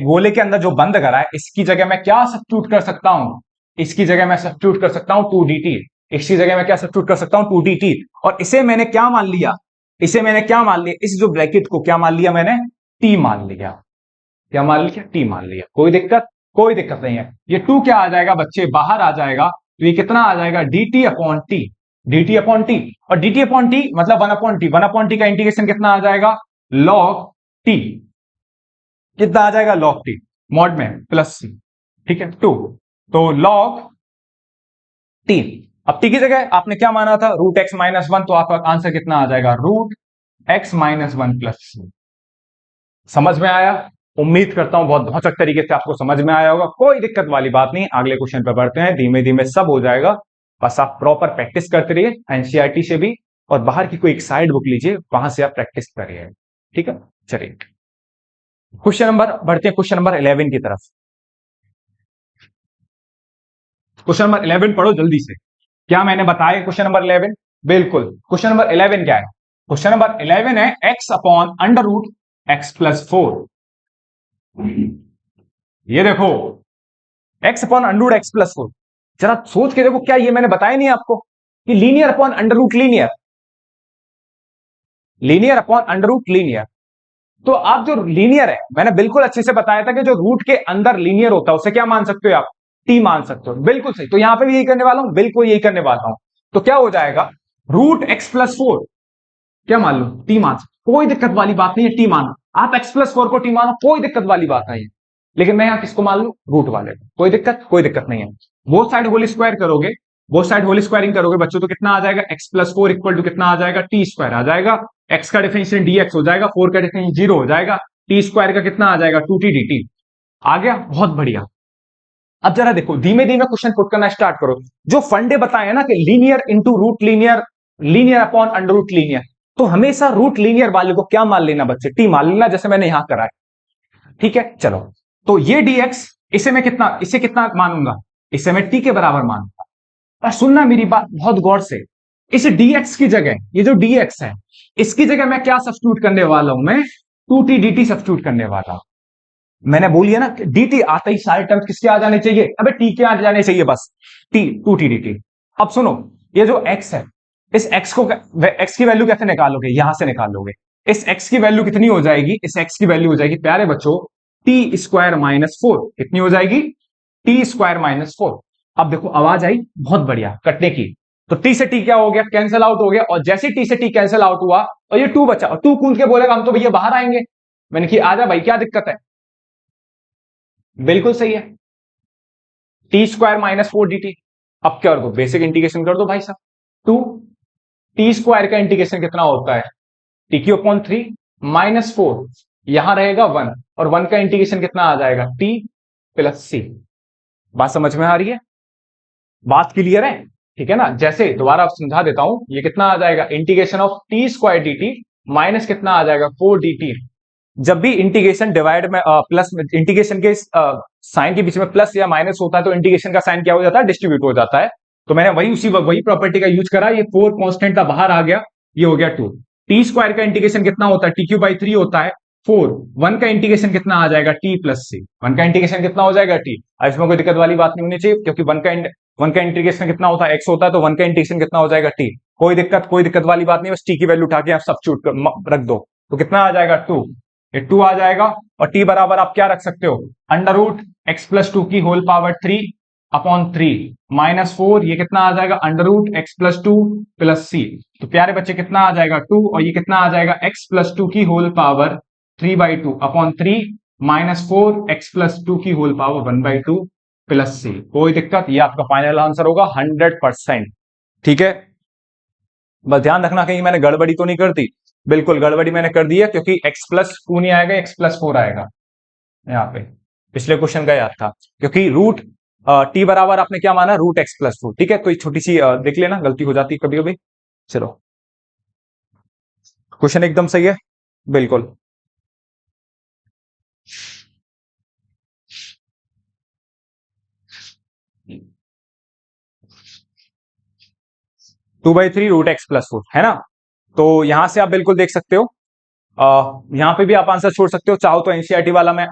गोले के अंदर जो बंद करा है, इसकी जगह मैं क्या सब्स्टिट्यूट कर सकता हूं, इसकी जगह मैं सब्स्टिट्यूट कर सकता हूं 2 dt। इसकी जगह मैं क्या सब्स्टिट्यूट कर सकता हूं 2 dt। और इसे मैंने क्या मान लिया, इसे मैंने क्या मान लिया, इस जो ब्रैकेट को क्या मान लिया मैंने, t मान लिया। क्या मान लिया, t मान लिया। कोई दिक्कत, कोई दिक्कत नहीं है। ये 2 क्या आ जाएगा बच्चे, बाहर आ जाएगा, तो ये कितना आ जाएगा dt upon T, dt upon T. और dt अपॉन टी मतलब 1/t, 1/t का इंटीग्रेशन कितना आ जाएगा, log t। कितना आ जाएगा, log t, मॉड में प्लस सी। ठीक है 2, तो log t। अब t की जगह आपने क्या माना था, रूट एक्स माइनस 1, तो आपका आंसर कितना आ जाएगा, रूट एक्स माइनस 1 प्लस सी। समझ में आया, उम्मीद करता हूं बहुत भौचक तरीके से आपको समझ में आया होगा। कोई दिक्कत वाली बात नहीं, अगले क्वेश्चन पे बढ़ते हैं, धीमे धीमे सब हो जाएगा। बस आप प्रॉपर प्रैक्टिस करते रहिए एनसीईआरटी से भी, और बाहर की कोई एक साइड बुक लीजिए, वहां से आप प्रैक्टिस करिए। ठीक है, चलिए क्वेश्चन नंबर बढ़ते हैं, क्वेश्चन नंबर 11 की तरफ। क्वेश्चन नंबर 11 पढ़ो जल्दी से। क्या मैंने बताया क्वेश्चन नंबर 11, बिल्कुल। क्वेश्चन नंबर 11 क्या है, क्वेश्चन नंबर 11 है x upon under root x plus 4। ये देखो x upon under root x plus 4। जरा सोच के देखो, क्या ये मैंने बताया नहीं आपको कि linear upon under root linear, linear upon under root linear. तो आप जो लीनियर है, मैंने बिल्कुल अच्छे से बताया था कि जो रूट के अंदर लीनियर होता है उसे क्या मान सकते हो आप, टी मान सकते हो। बिल्कुल सही। तो यहां पे भी यही करने वाला हूं, बिल्कुल यही करने वाला हूं। तो क्या हो जाएगा, रूट एक्स प्लस 4 क्या मान लो, टी मान सकते, कोई दिक्कत वाली बात नहीं है, टी मानो। आप एक्स प्लस 4 को टी मानो, कोई दिक्कत वाली बात नहीं है। लेकिन मैं यहां किसको मान लू, रूट वाले को। कोई दिक्कत नहीं है। बोथ साइड होल स्क्वायर करोगे, बोथ साइड होल स्क्वायरिंग करोगे बच्चों, तो कितना आ जाएगा, एक्स प्लस 4 इक्वल टू कितना आ जाएगा, टी स्क्वायर आ जाएगा। एक्स का डिफरेंशियल डीएक्स हो जाएगा, 4 का डिफरेंशियल 0 हो जाएगा, टी स्क्वायर का कितना आ जाएगा, 2t dt। आ गया, बहुत बढ़िया। अब जरा देखो, धीमे धीमे क्वेश्चन पुट करना स्टार्ट करो। जो फंडे बताए ना कि linear into root linear, linear upon under root linear, तो हमेशा रूट लीनियर वाले को क्या मान लेना बच्चे, टी मान लेना, जैसे मैंने यहां करा है। ठीक है, चलो। तो ये dx, इसे मैं कितना, इसे कितना मानूंगा, इसे मैं t के बराबर मानूंगा। और सुनना मेरी बात बहुत गौर से, इस dx की जगह, ये जो dx है, इसकी जगह मैं क्या सब्स्टिट्यूट करने वाला हूं, मैं 2t dt सब्स्टिट्यूट करने वाला हूं। मैंने बोलिए ना, dt आते ही सारे टर्म्स किसके आ जाने चाहिए, अबे t के आ जाने चाहिए बस, t 2t dt। अब सुनो, ये जो x है, इस x को, x की वैल्यू कैसे निकालोगे, यहां से निकालोगे। इस x की वैल्यू कितनी हो जाएगी, इस x की वैल्यू हो जाएगी प्यारे बच्चों टी स्क्वायर माइनस 4। कितनी हो जाएगी, टी स्क्वायर माइनस 4। अब देखो आवाज आई, बहुत बढ़िया, कटने की। तो टी से टी क्या हो गया, कैंसिल आउट हो गया। और जैसे टी से टी कैंसिल आउट हुआ और ये 2 बचा, और 2 कूद के बोलेगा हम तो भैया बाहर आएंगे। मैंने कि आजा भाई, क्या दिक्कत है। बिल्कुल सही है, T square minus 4 D t. अब क्या कर दो, बेसिक इंटीग्रेशन कर दो भाई साहब। 2 टी स्क्वायर का इंटीग्रेशन कितना होता है, टी क्यू अपॉन 3 माइनस 4, यहां रहेगा 1, और 1 का इंटीग्रेशन कितना आ जाएगा, टी प्लस सी। बात समझ में आ रही है, बात क्लियर है, ठीक है ना। जैसे दोबारा समझा देता हूं, ये कितना आ जाएगा, integration of T square d T minus कितना आ जाएगा, 4 डी टी। जब भी इंटीग्रेशन डिवाइड में प्लस में, इंटीग्रेशन के साइन के बीच में प्लस या माइनस होता है, तो इंटीग्रेशन का साइन क्या हो जाता है, डिस्ट्रीब्यूट हो जाता है। तो मैंने वही प्रॉपर्टी का यूज करा, ये 4 कांस्टेंट था, बाहर आ गया, ये हो गया 2। टी स्क्वायर का इंटीग्रेशन कितना होता है, टी क्यू बाई 3 होता है 4। 1 का इंटीग्रेशन कितना आ जाएगा, टी प्लस सी। 1 का इंटीग्रेशन कितना हो जाएगा, टी। इसमें कोई दिक्कत वाली बात नहीं होनी चाहिए, क्योंकि 1 का इंटीग्रेशन कितना होता है, एक्स होता है, तो 1 का इंटीग्रेशन कितना हो जाएगा, टी। कोई दिक्कत वाली बात नहीं, बस टी की वैल्यू उठा के आप सब्स्टिट्यूट रख दो, तो कितना आ जाएगा, 2। ये 2 आ जाएगा। और टी बराबर आप क्या रख सकते हो, अंडर रूट एक्स प्लस 2 की होल पावर 3 अपॉन 3 माइनस 4, ये कितना आ जाएगा, under root x plus 2 plus c. तो प्यारे बच्चे कितना आ जाएगा, 2, और ये कितना आ जाएगा, एक्स प्लस 2 की whole power 3/2 upon 3 minus 4 x plus 2 की होल पावर 1/2 प्लस सी। कोई दिक्कत, ये आपका फाइनल आंसर होगा 100%। ठीक है, बस ध्यान रखना कहीं मैंने गड़बड़ी तो नहीं कर दी। बिल्कुल गड़बड़ी मैंने कर दी है, क्योंकि x प्लस 2 नहीं आएगा, x प्लस 4 आएगा यहाँ पे। पिछले क्वेश्चन का याद था, क्योंकि रूट टी बराबर आपने क्या माना, रूट एक्स प्लस 4। ठीक है, तो छोटी सी देख लेना, गलती हो जाती है कभी कभी। चलो, क्वेश्चन एकदम सही है, बिल्कुल। Two by three root x plus 4 है ना। तो यहां से आप बिल्कुल देख सकते हो, यहां पे भी आप आंसर छोड़ सकते हो, चाहो तो एनसीईआरटी वाला मैं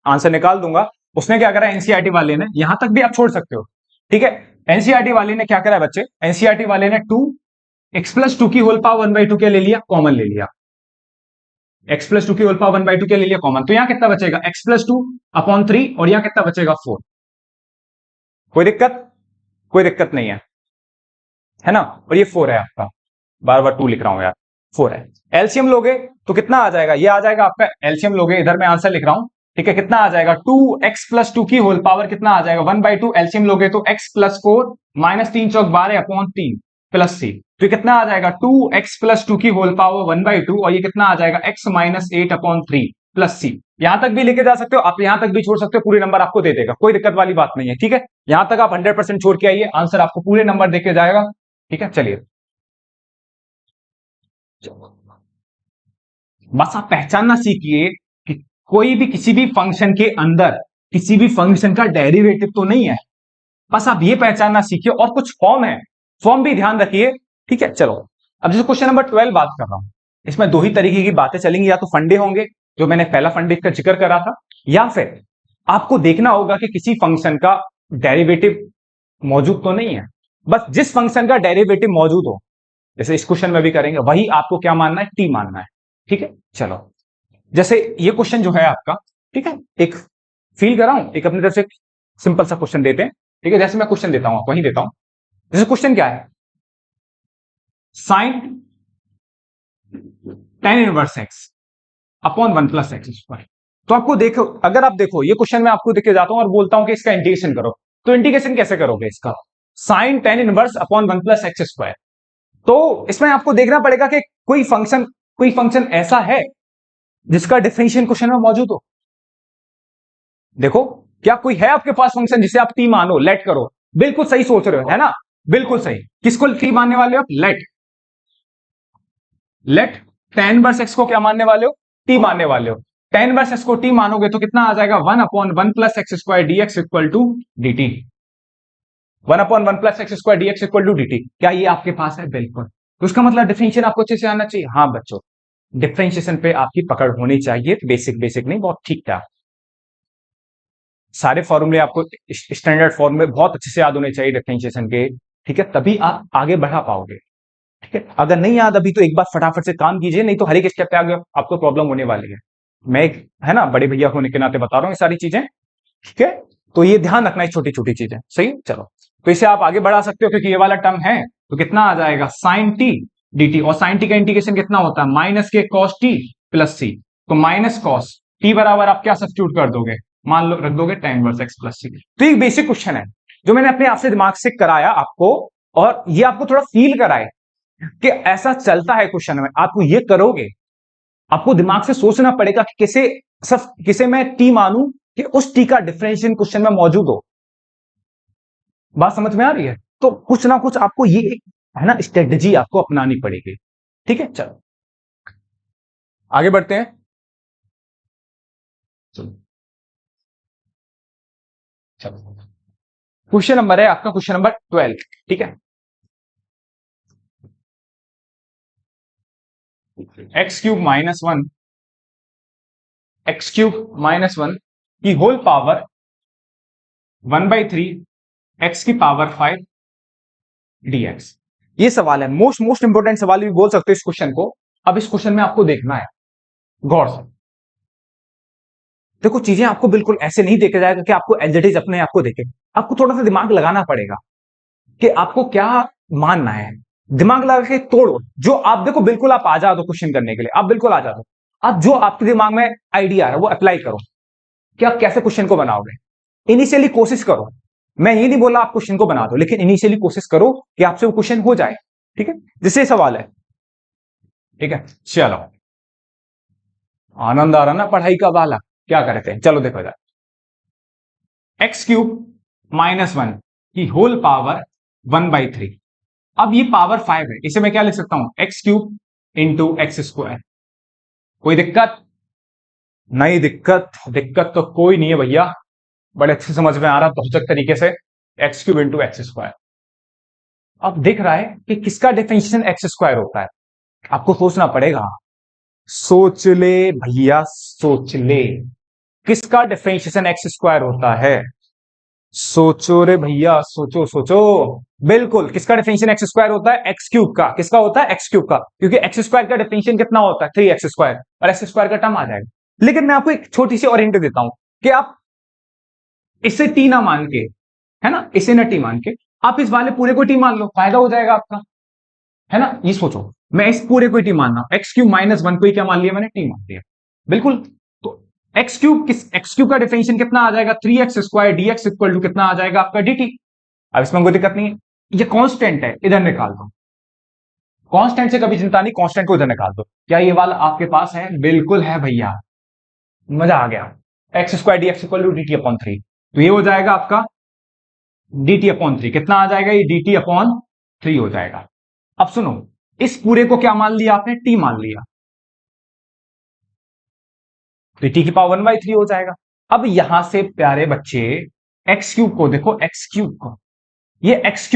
आंसर निकाल दूंगा। उसने क्या करा, एनसीईआरटी वाले ने, यहां तक भी आप छोड़ सकते हो। ठीक है, एनसीईआरटी वाले ने क्या करा है बच्चे, एनसीईआरटी वाले ने 2 एक्स प्लस 2 की होल पावर 1/2 क्या ले लिया, कॉमन ले लिया। एक्स प्लस 2 की होल पावर 1/2 क्या ले लिया, कॉमन। तो यहां कितना बचेगा, एक्स प्लस 2 अपॉन 3, और यहां कितना बचेगा, 4। कोई दिक्कत, कोई दिक्कत नहीं है ना। और ये 4 है आपका, बार बार 2 लिख रहा हूं यार, 4 है। एलसीएम लोगे तो कितना आ जाएगा, ये आ जाएगा आपका, एलसीएम लोगे, इधर मैं आंसर लिख रहा हूं। ठीक है, कितना आ जाएगा, 2 एक्स प्लस 2 की होल पावर कितना आ जाएगा, 1/2। एलसीएम लोगे तो एक्स प्लस 4 माइनस 3 चौक 12 अपॉन 3 प्लस सी। तो ये कितना आ जाएगा, 2 एक्स प्लस 2 की होल पावर 1/2, और ये कितना आ जाएगा, एक्स माइनस 8 अपॉन 3 प्लस सी। यहां तक भी लेके जा सकते हो आप, यहां तक भी छोड़ सकते हो, पूरे नंबर आपको दे देगा, कोई दिक्कत वाली बात नहीं है। ठीक है, यहां तक आप 100% छोड़ के आइए, आंसर आपको पूरे नंबर देके जाएगा। ठीक है, चलिए, बस आप पहचानना सीखिए कि कोई भी किसी भी फंक्शन के अंदर किसी भी फंक्शन का डेरिवेटिव तो नहीं है। बस आप ये पहचानना सीखिए, और कुछ फॉर्म है, फॉर्म भी ध्यान रखिए। ठीक है, चलो। अब जैसे क्वेश्चन नंबर 12 बात कर रहा हूं, इसमें 2 ही तरीके की बातें चलेंगी, या तो फंडे होंगे, जो मैंने पहला फंडे का जिक्र करा था, या फिर आपको देखना होगा कि किसी फंक्शन का डेरिवेटिव मौजूद तो नहीं है। बस जिस फंक्शन का डेरिवेटिव मौजूद हो, जैसे इस क्वेश्चन में भी करेंगे, वही आपको क्या मानना है, टी मानना है। ठीक है, चलो जैसे ये क्वेश्चन जो है आपका, ठीक है, एक फील कराऊं, एक अपनी तरफ से सिंपल सा क्वेश्चन देते हैं। ठीक है, जैसे मैं क्वेश्चन देता हूं, वही देता हूं। जैसे क्वेश्चन क्या है, sine tan inverse x upon one plus x square. तो आपको देखो, अगर आप देखो ये क्वेश्चन मैं आपको देख के जाता हूं और बोलता हूं कि इसका इंटीग्रेशन करो, तो इंटीग्रेशन कैसे करोगे इसका, sine tan inverse upon one plus x square. तो इसमें आपको देखना पड़ेगा कि कोई फंक्शन ऐसा है जिसका डिफरेंशियल क्वेश्चन में मौजूद हो। देखो, क्या कोई है आपके पास फंक्शन जिसे आप टी मानो, लेट करो। बिल्कुल सही सोच रहे हो, है ना, बिल्कुल सही। किसको टी मानने वाले हो आप, let. Let tan inverse x को क्या मानने वाले हो, टी मानने वाले हो। टेन वर्स एक्स को टी मानोगे तो कितना आ जाएगा, one upon one plus x square d x equal to d t. One upon one plus x square d x equal to d t, क्या ये आपके पास है, बिल्कुल। तो उसका मतलब डिफरेंशियल आपको अच्छे से आना चाहिए। हाँ बच्चों, डिफरेंशिएशन पे आपकी पकड़ होनी चाहिए, बेसिक बेसिक नहीं, बहुत ठीक ठाक। सारे फॉर्मूले आपको स्टैंडर्ड फॉर्मूले बहुत अच्छे से याद होने चाहिए डिफरेंशिएशन के। ठीक है, तभी आप आगे बढ़ा पाओगे। ठीक है, अगर नहीं याद अभी तो एक बार फटाफट से काम कीजिए, नहीं तो हर एक स्टेप पे आगे आपको प्रॉब्लम होने वाली है। मैं एक, है ना, बड़े भैया होने के नाते बता रहा हूँ ये सारी चीजें। ठीक है, तो ये ध्यान रखना है, छोटी छोटी चीजें, सही। चलो, तो इसे आप आगे बढ़ा सकते हो, क्योंकि ये वाला टर्म है तो कितना आ जाएगा, साइन टी डी टी। और साइन टी का इंटीग्रेशन कितना होता है, माइनस के कॉस टी प्लस सी। तो माइनस कॉस टी बराबर आप क्या सब्स्टिट्यूट कर दोगे, मान लो रख दोगे ten inverse x plus c. तो ये बेसिक क्वेश्चन है जो मैंने अपने आप से दिमाग से कराया आपको, और ये आपको थोड़ा फील कराए कि ऐसा चलता है क्वेश्चन में। आपको ये करोगे, आपको दिमाग से सोचना पड़ेगा कि किसे मैं टी मानूं कि उस टी का डिफरेंशियल क्वेश्चन में मौजूद हो। बात समझ में आ रही है। तो कुछ ना कुछ आपको ये एक, है ना, स्ट्रेटजी आपको अपनानी पड़ेगी। ठीक है, चलो आगे बढ़ते हैं। चलो, क्वेश्चन नंबर है आपका, क्वेश्चन नंबर 12। ठीक है, x cube minus one, x cube minus one की whole power one by three x की पावर फाइव डीएक्स। ये सवाल है, मोस्ट मोस्ट इंपोर्टेंट सवाल भी बोल सकते हो इस क्वेश्चन को। अब इस क्वेश्चन में आपको देखना है गौर से। देखो, चीजें आपको बिल्कुल ऐसे नहीं देखा जाएगा कि आपको एज इट इज अपने आप को देखे। आपको थोड़ा सा दिमाग लगाना पड़ेगा कि आपको क्या मानना है। दिमाग लगा के तोड़ो, जो आप देखो, बिल्कुल आप आ जाओ क्वेश्चन करने के लिए, आप बिल्कुल आ जाओ। आप जो आपके दिमाग में आइडिया आ रहा है वो अप्लाई करो कि आप कैसे क्वेश्चन को बनाओगे। इनिशियली कोशिश करो, मैं ये नहीं बोला आप क्वेश्चन को बना दो, लेकिन इनिशियली कोशिश करो कि आपसे वो क्वेश्चन हो जाए। ठीक है, जैसे सवाल है। ठीक है, चलो, आनंद आ रहा ना पढ़ाई का वाला, क्या करते हैं, चलो देखो जाए। एक्स क्यूब माइनस वन की whole power one by three. अब ये पावर फाइव है, इसे मैं क्या लिख सकता हूं, x cube into x square. कोई दिक्कत नहीं, दिक्कत तो कोई नहीं है भैया, बड़े अच्छे समझ में आ रहा बहुत तरीके से। X cube into x square. अब दिख रहा है कि किसका डिफरेंशिएशन एक्स स्क्वायर होता है। आपको सोचना पड़ेगा, सोच ले भैया, सोच ले, किसका डिफरेंशिएशन एक्स स्क्वायर होता है। सोचो रे भैया, सोचो सोचो। बिल्कुल, किसका डिफरेंशिएशन एक्स स्क्वायर होता है, एक्स क्यूब का। किसका होता है, एक्स क्यूब का, क्योंकि एक्स स्क्वायर का डिफरेंशिएशन कितना होता है, थ्री एक्स स्क्वायर, और एक्स स्क्वायर का टर्म आ जाएगा। लेकिन मैं आपको एक छोटी सी और हिंट देता हूं कि आप इसे टी ना मान के, है ना, इसे ना टी मान के, आप इस वाले पूरे को टी मान लो, फायदा हो जाएगा आपका। है ना, ये सोचो, मैं इस पूरे को टी मानना हूं, एक्स क्यूब माइनस वन को ही क्या मान लिया मैंने, टी मान लिया। बिल्कुल। तो एक्स क्यूब का डिफरेंशिएशन कितना आ जाएगा, three x square d x equal to कितना आ जाएगा आपका, डी टी। अब इसमें कोई दिक्कत नहीं है, ये कांस्टेंट है, इधर निकाल दो। कांस्टेंट से कभी चिंता नहीं, कांस्टेंट को इधर निकाल दो। क्या ये वाला आपके पास है, बिल्कुल है भैया, मजा आ गया। X square d x equal to d t upon three, तो ये हो जाएगा आपका डी टी अपॉन थ्री। कितना आ जाएगा, ये डी टी अपॉन थ्री हो जाएगा। अब सुनो, इस पूरे को क्या मान लिया आपने, टी मान लिया, तो टी की पावर वन बाई थ्री हो जाएगा। अब यहां से प्यारे बच्चे, एक्स क्यूब को देखो, एक्स क्यूब को, ये एक्स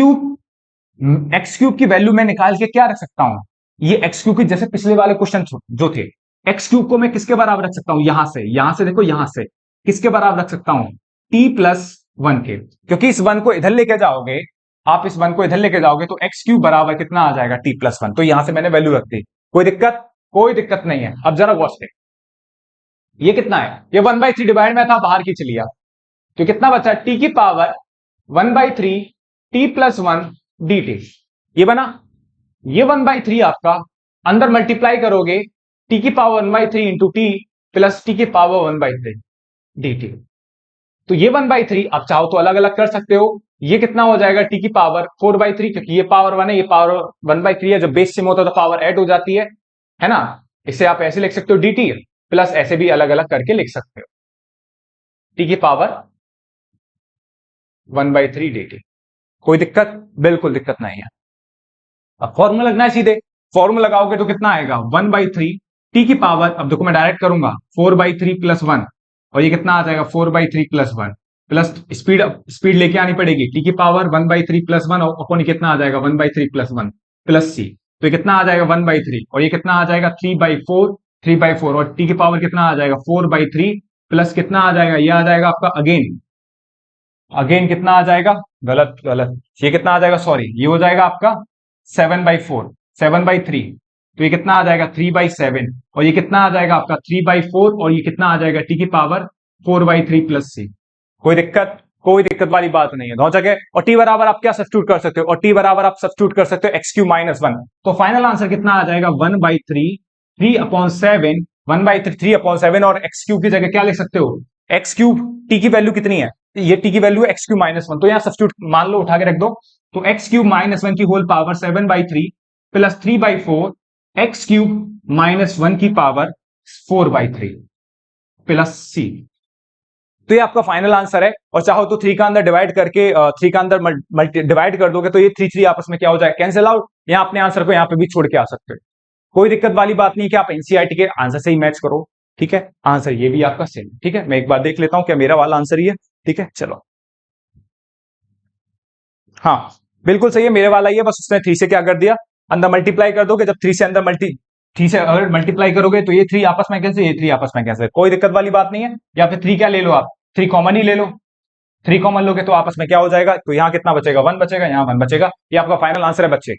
क्यूब की वैल्यू मैं निकाल के क्या रख सकता हूं, ये एक्स क्यूब की, जैसे पिछले वाले क्वेश्चन जो थे, एक्स क्यूब को मैं किसके बराबर रख सकता हूं, यहां से देखो, यहां से किसके बराबर रख सकता हूं, t+1 के, क्योंकि इस 1 को इधर लेके जाओगे, आप इस 1 को इधर लेके जाओगे तो x³ बराबर कितना आ जाएगा, t+1। तो यहां से मैंने वैल्यू रख दी, कोई दिक्कत, कोई दिक्कत नहीं है। अब जरा गौर से, ये कितना है, ये 1/3 डिवाइड में था, बाहर खींच लिया, तो कितना बचा, t की पावर 1/3 t+1 dt, ये बना। ये 1/3 आपका अंदर मल्टीप्लाई करोगे, t की power 1/3 into T plus T की पावर 1/3 dt। तो ये 1/3 आप चाहो तो अलग अलग कर सकते हो, ये कितना हो जाएगा, t की पावर 4/3, क्योंकि ये पावर 1 है, ये पावर 1/3 है, जब बेस सेम होता है तो पावर ऐड हो जाती है ना। इसे आप ऐसे लिख सकते हो dt, प्लस ऐसे भी अलग अलग करके लिख सकते हो, t की पावर 1/3 dt। कोई दिक्कत, बिल्कुल दिक्कत नहीं है। अब फॉर्मूला लगना है सीधे, फॉर्मूला लगाओगे तो कितना आएगा, 1/3 टी की पावर, अब देखो मैं डायरेक्ट करूंगा, 4/3 + 1, और ये कितना आ जाएगा, 4/3 + 1, प्लस स्पीड, स्पीड लेके आनी पड़ेगी, टी की पावर 1/3 + 1 अपॉन कितना आ जाएगा, 1/3 + 1 प्लस सी, तो ये कितना आ जाएगा 1/3, और ये कितना आ जाएगा 3/4 और टी की पावर कितना आ जाएगा 4/3 प्लस कितना आ जाएगा, ये आ जाएगा आपका अगेन, अगेन कितना आ जाएगा, गलत गलत, ये कितना आ जाएगा, सॉरी, ये हो जाएगा आपका 7/4, 7/3, तो ये कितना आ जाएगा 3/7, और ये कितना आ जाएगा आपका 3/4, और ये कितना आ जाएगा टी की पावर 4/3 प्लस सी। कोई दिक्कत, कोई दिक्कत वाली बात नहीं है, दो जगह। और टी बराबर आप क्या सब्स्टिट्यूट कर सकते हो, और टी बराबर आप सब्स्टिट्यूट कर सकते हो x³ -1, तो फाइनल आंसर कितना आ जाएगा 1/3 3/7, 1/3 3/7, और x³ की जगह क्या लिख सकते हो, x³, टी की वैल्यू कितनी है, ये टी की वैल्यू है x³ -1, तो यहां सब्स्टिट्यूट मान लो उठा के रख दो, तो x³ -1 की होल पावर 7/3 प्लस 3/4 x³ -1 की पावर 4/3 प्लस सी। तो ये आपका फाइनल आंसर है। और चाहो तो 3 का अंदर डिवाइड करके 3 का अंदर डिवाइड कर दोगे तो ये 3 आपस में क्या हो जाए, कैंसिल आउट। यहाँ अपने आंसर को यहाँ पे भी छोड़ के आ सकते हो, कोई दिक्कत वाली बात नहीं कि आप एनसीईआरटी के आंसर से ही मैच करो, ठीक है। आंसर ये भी आपका सेम, ठीक है। मैं एक बार देख लेता हूं क्या मेरा वाला आंसर ही है, ठीक है। चलो, हाँ बिल्कुल सही है, मेरे वाला ही है, बस उसने 3 से क्या कर दिया, अंदर मल्टीप्लाई कर दोगे, जब 3 से अंदर 3 से अगर मल्टीप्लाई करोगे तो ये 3 आपस में कैंसिल, ये 3 आपस में कैंसिल, कोई दिक्कत वाली बात नहीं है। या फिर 3 क्या ले लो आप, 3 कॉमन ही ले लो, 3 कॉमन लोगे तो आपस में क्या हो जाएगा, तो यहाँ कितना बचेगा, 1 बचेगा, यहाँ 1 बचेगा। ये आपका फाइनल आंसर है बच्चे।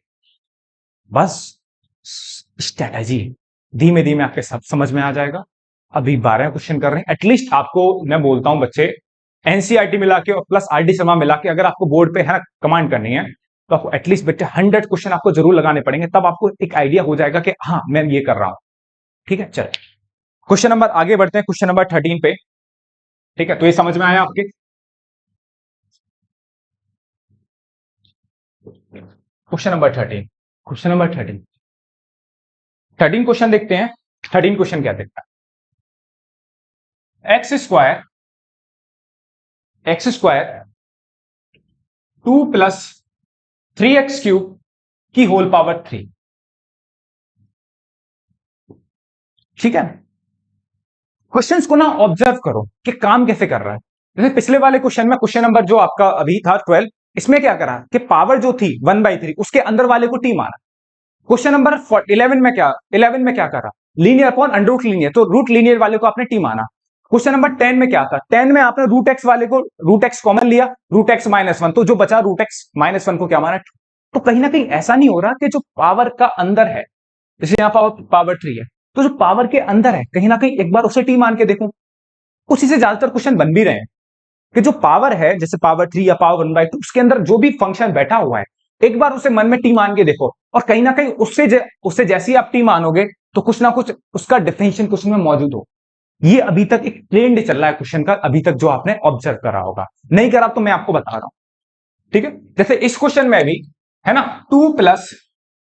बस स्ट्रेटजी धीमे धीमे आपके सब समझ में आ जाएगा। अभी 12 क्वेश्चन कर रहे हैं, एटलीस्ट आपको मैं बोलता हूं बच्चे, एनसीईआरटी मिला के और प्लस आरडी शर्मा मिला के अगर आपको बोर्ड पे है कमांड करनी है तो आपको एटलीस्ट बच्चे 100 क्वेश्चन आपको जरूर लगाने पड़ेंगे, तब आपको एक आइडिया हो जाएगा कि हाँ मैं ये कर रहा हूं, ठीक है। चलो क्वेश्चन नंबर आगे बढ़ते हैं, क्वेश्चन नंबर 13 पे, ठीक है। तो ये समझ में आया आपके, question number 13, question number 13 question देखते हैं। 13 क्वेश्चन क्या देखता है, x² 2 + 3x³ की होल पावर 3, ठीक है। क्वेश्चंस को ना ऑब्जर्व करो कि काम कैसे कर रहा है। जैसे पिछले वाले क्वेश्चन में, क्वेश्चन नंबर जो आपका अभी था 12, इसमें क्या करा कि पावर जो थी 1/3 उसके अंदर वाले को टी मारा। क्वेश्चन नंबर 11 में क्या करा, लीनियर अपॉन अंडर लीनियर, तो रूट लीनियर वाले को आपने टी माना। क्वेश्चन नंबर 10 में क्या था, 10 में आपने रूट एक्स वाले को, रूट एक्स कॉमन लिया, रूट एक्स -1, तो जो बचा रूट एक्स -1 को क्या माना। तो कहीं ना कहीं ऐसा नहीं हो रहा कि जो पावर का अंदर है, जैसे यहां पावर 3 है, तो जो पावर के अंदर है कहीं ना कहीं एक बार उसे टी मान के देखो। उसी से ज्यादातर क्वेश्चन बन भी रहे हैं कि जो पावर है, जैसे पावर 3 या पावर 1/2, उसके अंदर जो भी फंक्शन बैठा हुआ है एक बार उसे मन में टी मान के देखो, और कहीं ना कहीं उससे जैसे ही आप टी मानोगे तो कुछ ना कुछ उसका डिफिनेशन क्वेश्चन में मौजूद हो। ये अभी तक एक ट्रेंड चल रहा है क्वेश्चन का, अभी तक जो आपने ऑब्जर्व करा होगा, नहीं करा तो मैं आपको बता रहा हूं, ठीक है। जैसे इस क्वेश्चन में भी है ना, 2 +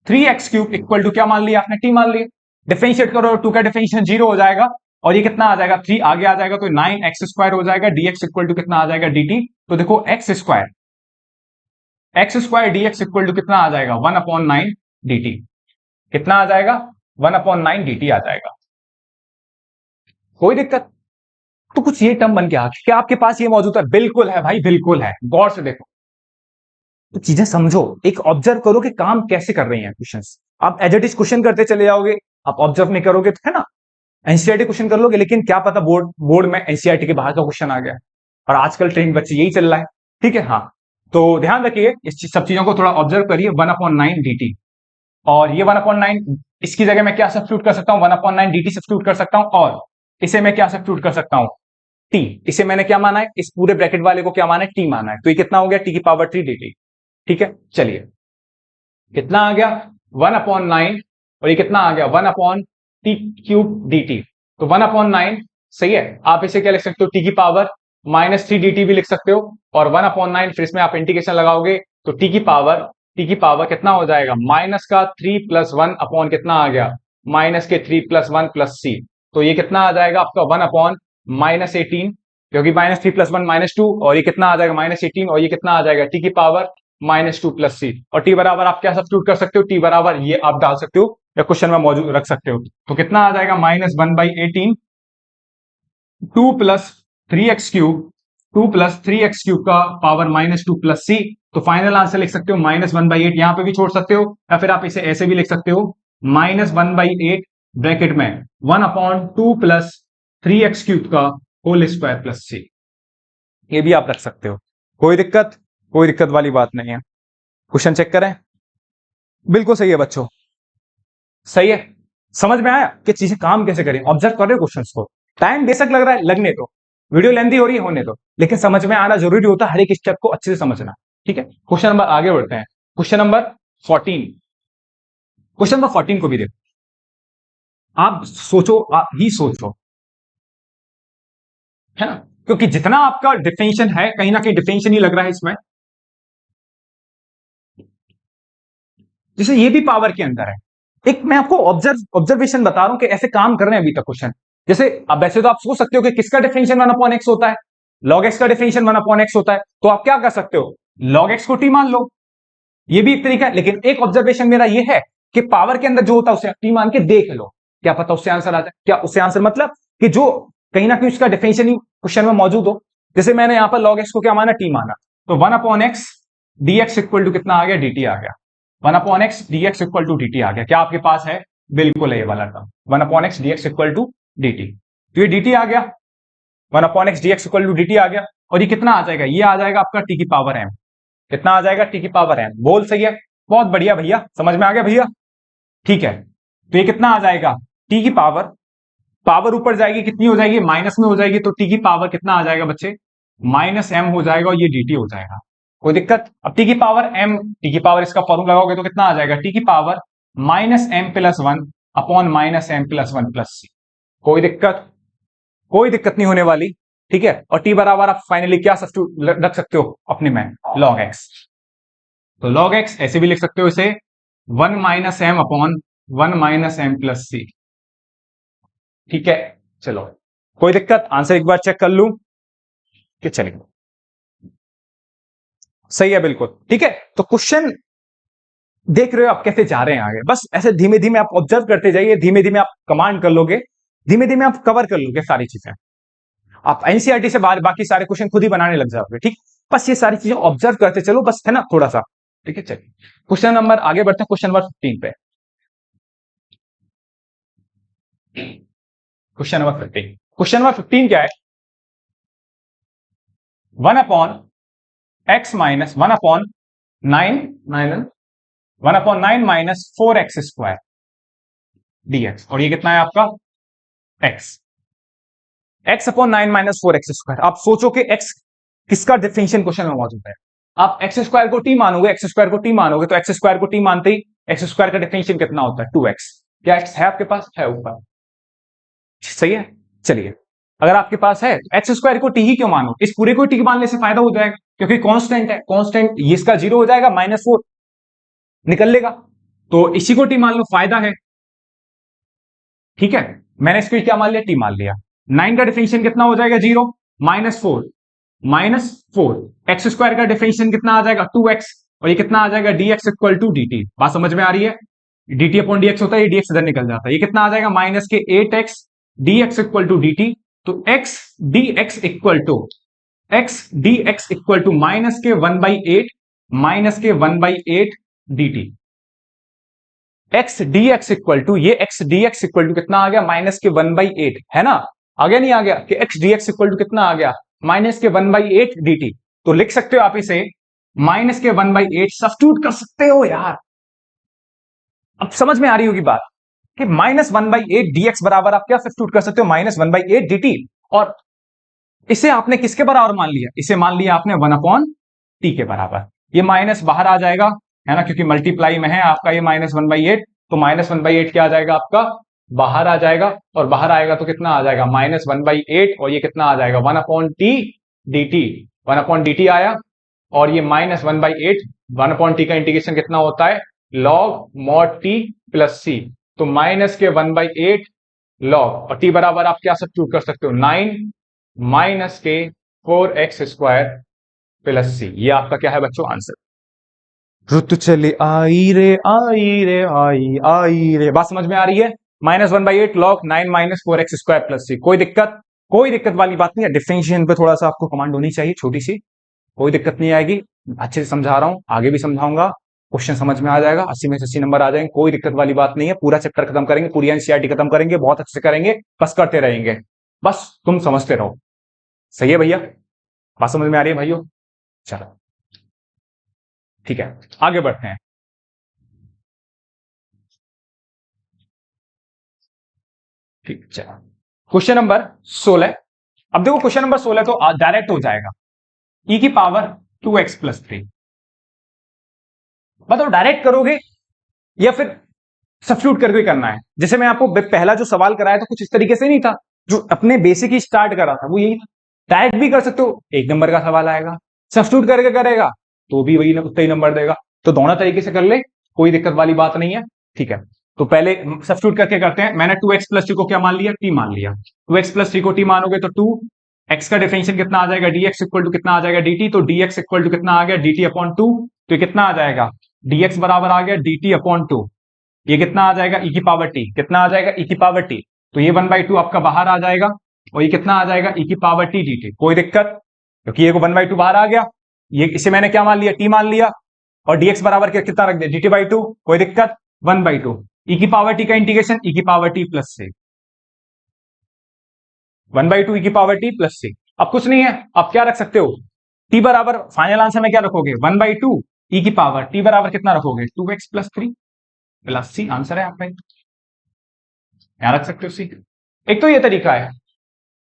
3x³ इक्वल टू क्या मान लिया आपने, टी मान लिया। डिफरेंशिएट करो, 2 का डिफरेंशिएशन 0 हो जाएगा, और ये कितना आ जाएगा 3 आगे आ जाएगा, तो 9x² हो जाएगा, dx इक्वल टू कितना आ जाएगा dt। तो देखो x² dx इक्वल टू कितना आ जाएगा 1/9 dt, कितना आ जाएगा 1/9 dt आ जाएगा। कोई दिक्कत, तो कुछ ये टर्म बन गया, क्या आपके पास ये मौजूद है, बिल्कुल है भाई, बिल्कुल है, गौर से देखो, तो चीजें समझो, एक ऑब्जर्व करो कि काम कैसे कर रही हैं क्वेश्चंस। आप एज इट इज क्वेश्चन करते चले जाओगे, आप ऑब्जर्व नहीं करोगे तो, है ना। एनसीईआरटी क्वेश्चन कर लोगे, लेकिन क्या पता बोर्ड में एनसीईआरटी के बाहर का क्वेश्चन आ गया, और आजकल ट्रेंड बच्चे यही चल रहा है। ठीक है, हाँ, तो ध्यान रखिए सब चीजों को थोड़ा ऑब्जर्व करिए। 1/9 dt, और ये 1/9 इसकी जगह मैं क्या सब्स्टिट्यूट कर सकता हूं, 1/9 dt सब्स्टिट्यूट कर सकता हूं, और इसे मैं क्या सब्स्टिट्यूट कर सकता हूं, t। इसे मैंने क्या माना है, इस पूरे ब्रैकेट वाले को क्या माना है, t माना है, तो ये कितना हो गया, t की पावर 3 dt। ठीक है, चलिए कितना आ गया 1/9, और ये कितना आ गया 1/t³ dt। तो 1/9 सही है, आप इसे क्या लिख सकते हो, t की पावर -3 dt भी लिख सकते हो, और 1/9 फिर इसमें आप इंटीग्रेशन लगाओगे तो t की पावर कितना हो जाएगा, माइनस का 3 + 1 अपॉन कितना आ गया, माइनस के 3 + 1 + c। तो ये कितना आ जाएगा आपका 1/-18, क्योंकि -3 + 1 -2, और ये कितना आ जाएगा -18, और ये कितना आ जाएगा t की पावर -2 + c। और t बराबर आप क्या सब्स्टिट्यूट कर सकते हो, t बराबर ये आप डाल सकते हो या क्वेश्चन में मौजूद रख सकते हो। तो कितना आ जाएगा -1/18, 2 + 3x³ 2 + 3x³ का पावर -2 + c। तो फाइनल आंसर लिख सकते हो -1/8, यहां पे भी छोड़ सकते हो, या फिर आप इसे ऐसे भी लिख सकते हो -1/8 ब्रैकेट में 1/2 + 3x³ का होल स्क्वायर + c। ये भी आप रख सकते हो, कोई दिक्कत वाली बात नहीं है। क्वेश्चन चेक करें, बिल्कुल सही है बच्चों, सही है। समझ में आया कि चीजें काम कैसे करें, ऑब्जर्व कर रहे हो क्वेश्चंस को। टाइम बेशक लग रहा है, लगने दो, वीडियो लेंथी हो रही है होने दो, लेकिन समझ में आना जरूरी होता है, हर एक स्टेप को अच्छे से समझना। ठीक है, क्वेश्चन नंबर आगे बढ़ते हैं, क्वेश्चन नंबर 14। क्वेश्चन नंबर 14 को भी देखो, आप सोचो, आप ही सोचो, है ना, क्योंकि जितना आपका डिफिनेशन है, कहीं ना कहीं डिफिनेशन ही लग रहा है इसमें, जैसे ये भी पावर के अंदर है। एक मैं आपको ऑब्जर्वेशन बता रहा हूं कि ऐसे काम कर रहे हैं अभी तक क्वेश्चन। जैसे अब वैसे तो आप सोच सकते हो कि किसका डिफिनेशन 1/x होता है, log x का डिफिनेशन 1/x होता है, तो आप क्या कर सकते हो, log x को t मान लो, ये भी एक तरीका है। लेकिन एक ऑब्जर्वेशन मेरा ये है कि पावर के अंदर जो होता है उसे t मान के देख लो, क्या पता उससे आंसर आ जाए। क्या उससे आंसर मतलब कि जो कहीं ना कहीं उसका डिफिनेशन ही क्वेश्चन में मौजूद हो। जैसे मैंने यहां पर log x को क्या माना, t माना, तो 1/x dx इक्वल टू कितना आ गया, dt आ गया। 1/x dx equal to dt आ गया। क्या आपके पास है, बिल्कुल है ये वाला term 1/x dx equal to dt। तो ये dt आ गया, 1/x dx equal to dt आ गया, और ये कितना आ जाएगा, ये आ जाएगा आपका t की पावर m। कितना आ जाएगा, t की पावर m। बोल सही है, बहुत बढ़िया भैया, समझ में आ गया भैया। ठीक है, तो ये कितना आ जाएगा, t की पावर ऊपर जाएगी, कितनी हो जाएगी, माइनस में हो जाएगी, तो t की पावर कितना आ जाएगा बच्चे, -m हो जाएगा, और ये dt हो जाएगा। कोई दिक्कत, अब t की पावर m, t की पावर इसका फॉर्मूला लगाओगे तो कितना आ जाएगा, t की power -m+1 upon -m+1 + c। कोई दिक्कत नहीं होने वाली। ठीक है, और t बराबर आप फाइनली क्या सब्स्टिट्यूट रख सकते हो अपने में, log x। तो log x ऐसे भी लिख सकते हो इसे 1 - m अपॉन 1 - m + c। ठीक है, चलो कोई दिक्कत, आंसर एक बार चेक कर लूं कि चलेगा, सही है बिल्कुल। ठीक है, तो क्वेश्चन देख रहे हो आप कैसे जा रहे हैं आगे, बस ऐसे धीमे धीमे आप ऑब्जर्व करते जाइए, धीमे धीमे आप कमांड कर लोगे, धीमे धीमे आप कवर कर लोगे सारी चीजें, आप एनसीईआरटी से बाकी सारे क्वेश्चन खुद ही बनाने लग जाओगे। ठीक, बस ये सारी चीजें ऑब्जर्व करते चलो, बस है ना, थोड़ा सा। ठीक है, चलिए क्वेश्चन नंबर आगे बढ़ते हैं, क्वेश्चन नंबर 15 पे। क्वेश्चन नंबर 15 क्या है, 1/x माइनस 1/9 - 4x² dx, और ये कितना है आपका x/9 - 4x²। आप सोचो कि x किसका डिफिनेशन क्वेश्चन में मौजूद है। आप x² को t मानोगे, तो x² को t मानते ही x² का डिफिनेशन कितना होता है, 2x। क्या x है आपके पास, है ऊपर, सही है। चलिए, अगर आपके पास है x² को t ही क्यों मानो, इस पूरे को t मानने से फायदा हो जाएगा, क्योंकि कांस्टेंट है, कांस्टेंट ये इसका 0 हो जाएगा, -4 निकल लेगा, तो इसी को t मान लो, फायदा है। ठीक है, मैंने इसको क्या मान लिया, t मान लिया। 9 का डिफिनेशन कितना हो जाएगा, 0 -4 x² का डिफिनेशन कितना आ जाएगा, 2x, और ये कितना आ जाएगा, dx इक्वल टू dt। बात समझ में आ रही है, dt अपॉन dx होता है, ये dx इधर निकल जाता है, ये कितना आ जाएगा, -8x dx equal to dt। तो x dx equal to -1/8 dt। X d x equal to, ये x d x equal to कितना आ गया, माइनस के 1/8, है ना, आ गया नहीं आ गया, कि x d x equal to कितना आ गया, माइनस के 1/8 dt। तो लिख सकते हो आप इसे माइनस के 1/8, सब्स्टिट्यूट कर सकते हो यार। अब समझ में आ रही होगी बात कि -1/8 dx बराबर आप क्या सब्स्टिट्यूट कर सकते हो, -1/8 dt। और इसे आपने किसके बराबर मान लिया, इसे मान लिया आपने 1/t के बराबर। ये माइनस बाहर आ जाएगा, है ना, क्योंकि मल्टीप्लाई में है आपका ये -1/8, तो -1/8 क्या आ जाएगा आपका, बाहर आ जाएगा, और बाहर आएगा तो कितना आ जाएगा, -1/8, और ये कितना आ जाएगा 1/t dt, 1/dt आया। और ये -1/8, 1/t का इंटीग्रेशन कितना होता है, log mod t plus c, तो माइनस के 1/8 log, और t बराबर आप क्या सब्स्टिट्यूट कर सकते हो, 9 माइनस के 4x² प्लस c। ये आपका क्या है बच्चों आंसर। रुत चले आई रे आई रे आई आई रे, बात समझ में आ रही है। -1/8 log 9 minus 4x² plus c। कोई दिक्कत वाली बात नहीं है। डिफरेंशिएशन पे थोड़ा सा आपको कमांड होनी चाहिए, छोटी सी, कोई दिक्कत नहीं आएगी। अच्छे से समझा रहा हूं, आगे भी समझाऊंगा, क्वेश्चन समझ में आ जाएगा, 80 में से 80 नंबर आ जाएंगे, कोई दिक्कत वाली बात नहीं है। पूरा चैप्टर खत्म करेंगे, पूरी एनसीईआरटी खत्म करेंगे, बहुत अच्छे से करेंगे, बस करते रहेंगे, बस तुम समझते रहो। सही है भैया, बात समझ में आ रही है भाइयों। चलो ठीक है, आगे बढ़ते हैं। ठीक, चलो क्वेश्चन नंबर 16। अब देखो क्वेश्चन नंबर 16 तो डायरेक्ट हो जाएगा, e की पावर 2x प्लस 3। मतलब डायरेक्ट करोगे या फिर सब्स्टिट्यूट करके करना है। जैसे मैं आपको पहला जो सवाल कराया था कुछ इस तरीके से नहीं था, जो अपने बेसिक ही स्टार्ट करा था वो यही था। डायरेक्ट भी कर सकते हो, 1 नंबर का सवाल आएगा, सब्स्टिट्यूट करके करेगा तो भी वही उतना ही नंबर देगा। तो दोनों तरीके से कर ले, कोई दिक्कत वाली बात नहीं है। ठीक है, तो पहले सब्स्टिट्यूट करके करते हैं। मैंने 2x प्लस 3 को क्या मान लिया, t मान लिया। 2x प्लस 3 को t मानोगे तो 2 x का डिफरेंशियल कितना आ जाएगा, dx इक्वल टू कितना आ जाएगा, dt। तो dx इक्वल टू कितना आ गया, dt अपॉन 2। तो ये कितना आ जाएगा, dx बराबर आ गया dt अपॉन 2। ये कितना आ जाएगा, e की पावर t, कितना आ जाएगा, e की पावर t। तो ये 1/2 आपका बाहर आ जाएगा, और ये कितना आ जाएगा, e की पावर t dt। कोई दिक्कत, क्योंकि ये 1/2 बाहर आ गया, ये इसे मैंने क्या मान लिया, t मान लिया, और dx बराबर कितना रख दिया, dt/2। कोई दिक्कत, 1/2 e की पावर t का इंटीग्रेशन, e की पावर t प्लस से 1/2 e की पावर t प्लस से। अब कुछ नहीं है, अब क्या रख सकते हो, t बराबर फाइनल आंसर में क्या रखोगे, 1/2 e की पावर t बराबर कितना रखोगे, 2x plus 3 plus c। Answer है आपका, यहां रख सकते हो सी। एक तो ये तरीका है,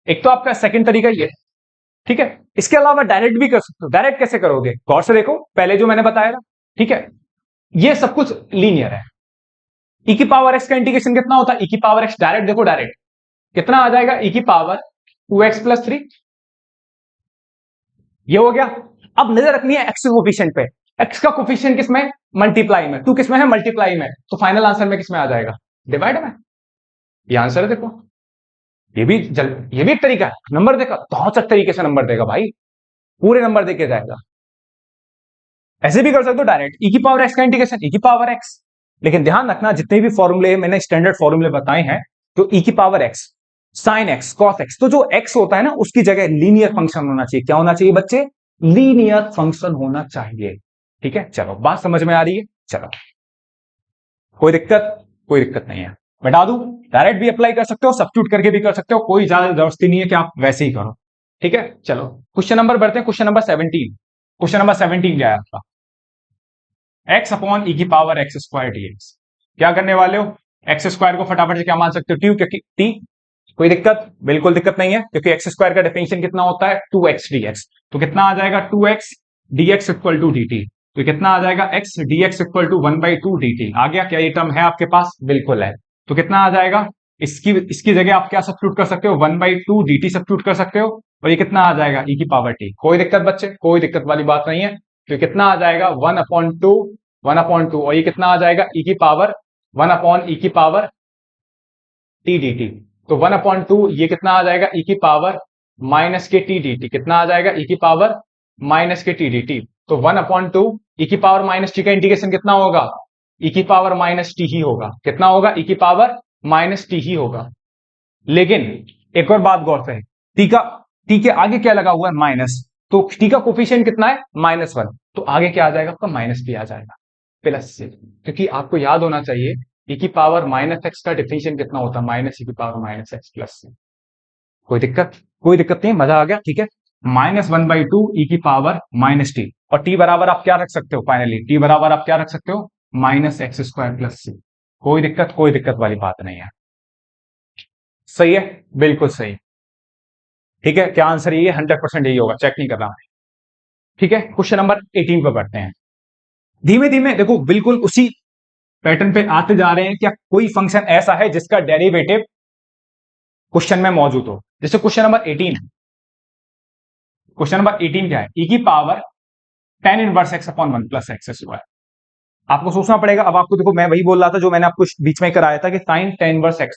एक तो आपका सेकंड तरीका ये है। ठीक है, इसके अलावा डायरेक्ट भी कर सकते हो। डायरेक्ट कैसे करोगे, गौर से देखो, पहले जो मैंने बताया था। ठीक है, ये सब कुछ लीनियर है। e की पावर x का इंटीग्रेशन कितना होता है, e की पावर x, डायरेक्ट देखो, डायरेक्ट कितना आ जाएगा, e की पावर 2x प्लस 3। ये हो गया। अब नजर रखनी है x के कोफिशिएंट पे। x का कोफिशिएंट किसमें, मल्टीप्लाई में, 2 किसमें है, मल्टीप्लाई में, तो फाइनल आंसर में किसमें आ जाएगा, डिवाइड में। ये आंसर है, देखो ये भी ये भी एक तरीका है, नंबर देगा, बहुत अच्छा तरीके से नंबर देगा भाई, पूरे नंबर देके जाएगा। ऐसे भी कर सकते हो डायरेक्ट, e की पावर x का इंटीग्रेशन, e की पावर x। लेकिन ध्यान रखना, जितने भी फॉर्मूले मैंने स्टैंडर्ड फॉर्मूले बताए हैं, तो e की power x, sine x, cos x, तो जो x होता है ना उसकी जगह लीनियर फंक्शन होना चाहिए। क्या होना चाहिए बच्चे, लीनियर फंक्शन होना चाहिए। ठीक है, चलो बात समझ में आ रही है। चलो कोई दिक्कत नहीं है, बता दूं, डायरेक्ट भी अप्लाई कर सकते हो, सब्स्टिट्यूट करके भी कर सकते हो, कोई ज्यादा जबरदस्ती नहीं है कि आप वैसे ही करो। ठीक है, चलो क्वेश्चन नंबर बढ़ते हैं, क्वेश्चन नंबर 17। क्वेश्चन नंबर 17 क्या है आपका, x अपॉन e की पावर x² dx। क्या करने वाले हो, x² को फटाफट से क्या मान सकते हो, t, क्योंकि t। कोई दिक्कत, बिल्कुल दिक्कत नहीं है, क्योंकि x² का डिफरेंशियल कितना होता है, 2x dx। तो कितना आ जाएगा, 2x dx equal to dt। तो कितना आ जाएगा, x dx equal to 1/2 dt। आ गया, क्या ये टर्म है आपके पास, बिल्कुल है। तो कितना आ जाएगा, इसकी जगह आप क्या सब्स्टिट्यूट कर सकते हो, 1/2 dt सब्स्टिट्यूट कर सकते हो, और ये कितना आ जाएगा, e की पावर t। कोई दिक्कत बच्चे, कोई दिक्कत वाली बात नहीं है। तो कितना आ जाएगा, 1/2, और ये कितना आ जाएगा, e की पावर 1/e की पावर t dt। तो 1/2 ये कितना आ जाएगा, e की पावर माइनस के t dt। कितना आ जाएगा, e की पावर माइनस के t dt। तो 1/2 e की पावर माइनस टी का इंटीग्रेशन कितना होगा, e की पावर माइनस टी ही होगा। कितना होगा, e की पावर माइनस टी ही होगा। लेकिन एक और बात गौर से, टी के आगे क्या लगा हुआ है, माइनस। तो टी का कोफिशिएंट कितना है, -1। तो आगे क्या आ जाएगा आपका, माइनस भी आ जाएगा, प्लस से। क्योंकि आपको याद होना चाहिए ई की पावर माइनस एक्स का डिफरेंशियल कितना होता है, माइनस ई की पावर माइनस एक्स प्लस सी। कोई दिक्कत, कोई दिक्कत नहीं, मजा आ गया, ठीक है। -1/2 ई की पावर माइनस टी, और टी बराबर आप क्या रख सकते हो, फाइनली टी बराबर आप क्या रख सकते हो, -x² प्लस सी। कोई दिक्कत वाली बात नहीं है, सही है, बिल्कुल सही, ठीक है। क्या आंसर ये 100% यही होगा, चेक नहीं कर रहा मैं, ठीक है। क्वेश्चन नंबर 18 पर बढ़ते हैं। धीमे धीमे देखो, बिल्कुल उसी पैटर्न पे आते जा रहे हैं। क्या कोई फंक्शन ऐसा है जिसका डेरिवेटिव क्वेश्चन में मौजूद हो? जैसे क्वेश्चन नंबर 18 है, क्वेश्चन नंबर 18 क्या है, ई की power tan inverse x upon 1 plus x square. आपको सोचना पड़ेगा। अब आपको देखो, मैं वही बोल रहा था जो मैंने आपको बीच में कराया था कि साइन tan इनवर्स x,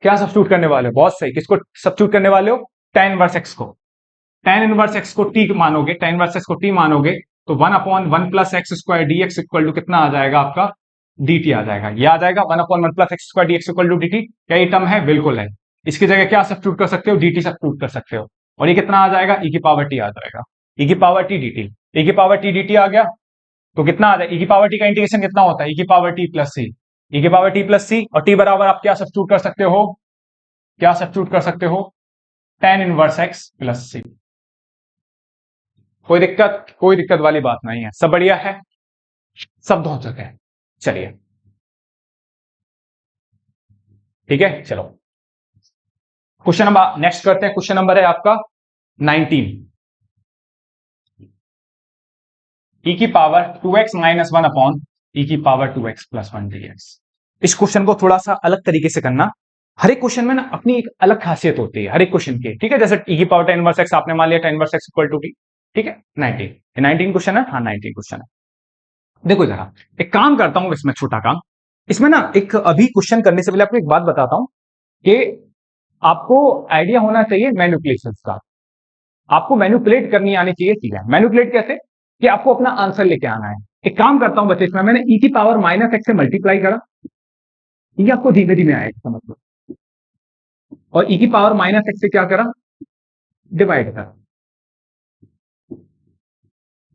क्या सब्स्टिट्यूट करने वाले हो, बहुत सही, किसको सब्स्टिट्यूट करने वाले हो, tan इनवर्स x को। tan इनवर्स x को t मानोगे, tan इनवर्स x को t मानोगे तो 1/1 plus x square dx equal to कितना आ जाएगा आपका, dt आ जाएगा। ये आ जाएगा 1/1 plus x square dx equal to dt। क्या ये टर्म है? बिल्कुल है। इसकी जगह क्या सब्स्टिट्यूट कर सकते हो, dt सब्स्टिट्यूट कर सकते हो, और ये कितना आ जाएगा, e की पावर t आ जाएगा, e की पावर t dt। e की पावर t dt आ गया तो कितना आ जाएगा, e की पावर t का इंटीग्रेशन कितना होता है, e की पावर t प्लस सी, e की पावर t प्लस सी, और t बराबर आप क्या सब्स्टिट्यूट कर सकते हो, क्या सब्स्टिट्यूट कर सकते हो, tan इनवर्स x प्लस सी। कोई दिक्कत वाली बात नहीं है, सब बढ़िया है, सब हो सके। चलिए ठीक है, चलो क्वेश्चन नंबर नेक्स्ट करते हैं। क्वेश्चन नंबर है आपका 19, e की power 2x minus 1 upon e की पावर 2x प्लस 1 dx। इस क्वेश्चन को थोड़ा सा अलग तरीके से करना। हर एक क्वेश्चन में ना अपनी एक अलग खासियत होती है, हर एक क्वेश्चन की, ठीक है। जैसे e की पावर tan इनवर्स x आपने मान लिया, tan inverse x equal to t, ठीक है। 19 क्वेश्चन है, हाँ 19 क्वेश्चन है। देखो जरा, एक काम करता हूं इसमें, छोटा काम इसमें ना, एक अभी क्वेश्चन करने से पहले आपको एक बात बताता हूं कि आपको आइडिया होना चाहिए मैनिपुलेशन का। आपको मैनिपुलेट करनी आनी चाहिए चीजें। मैनिपुलेट कैसे, कि आपको अपना आंसर लेके आना है। एक काम करता हूं बच्चे, इसमें मैंने e की पावर माइनस एक्स से मल्टीप्लाई करा, ये आपको धीमे धीमे आएगा समझ लो, और e की पावर माइनस एक्स से क्या करा, डिवाइड करा।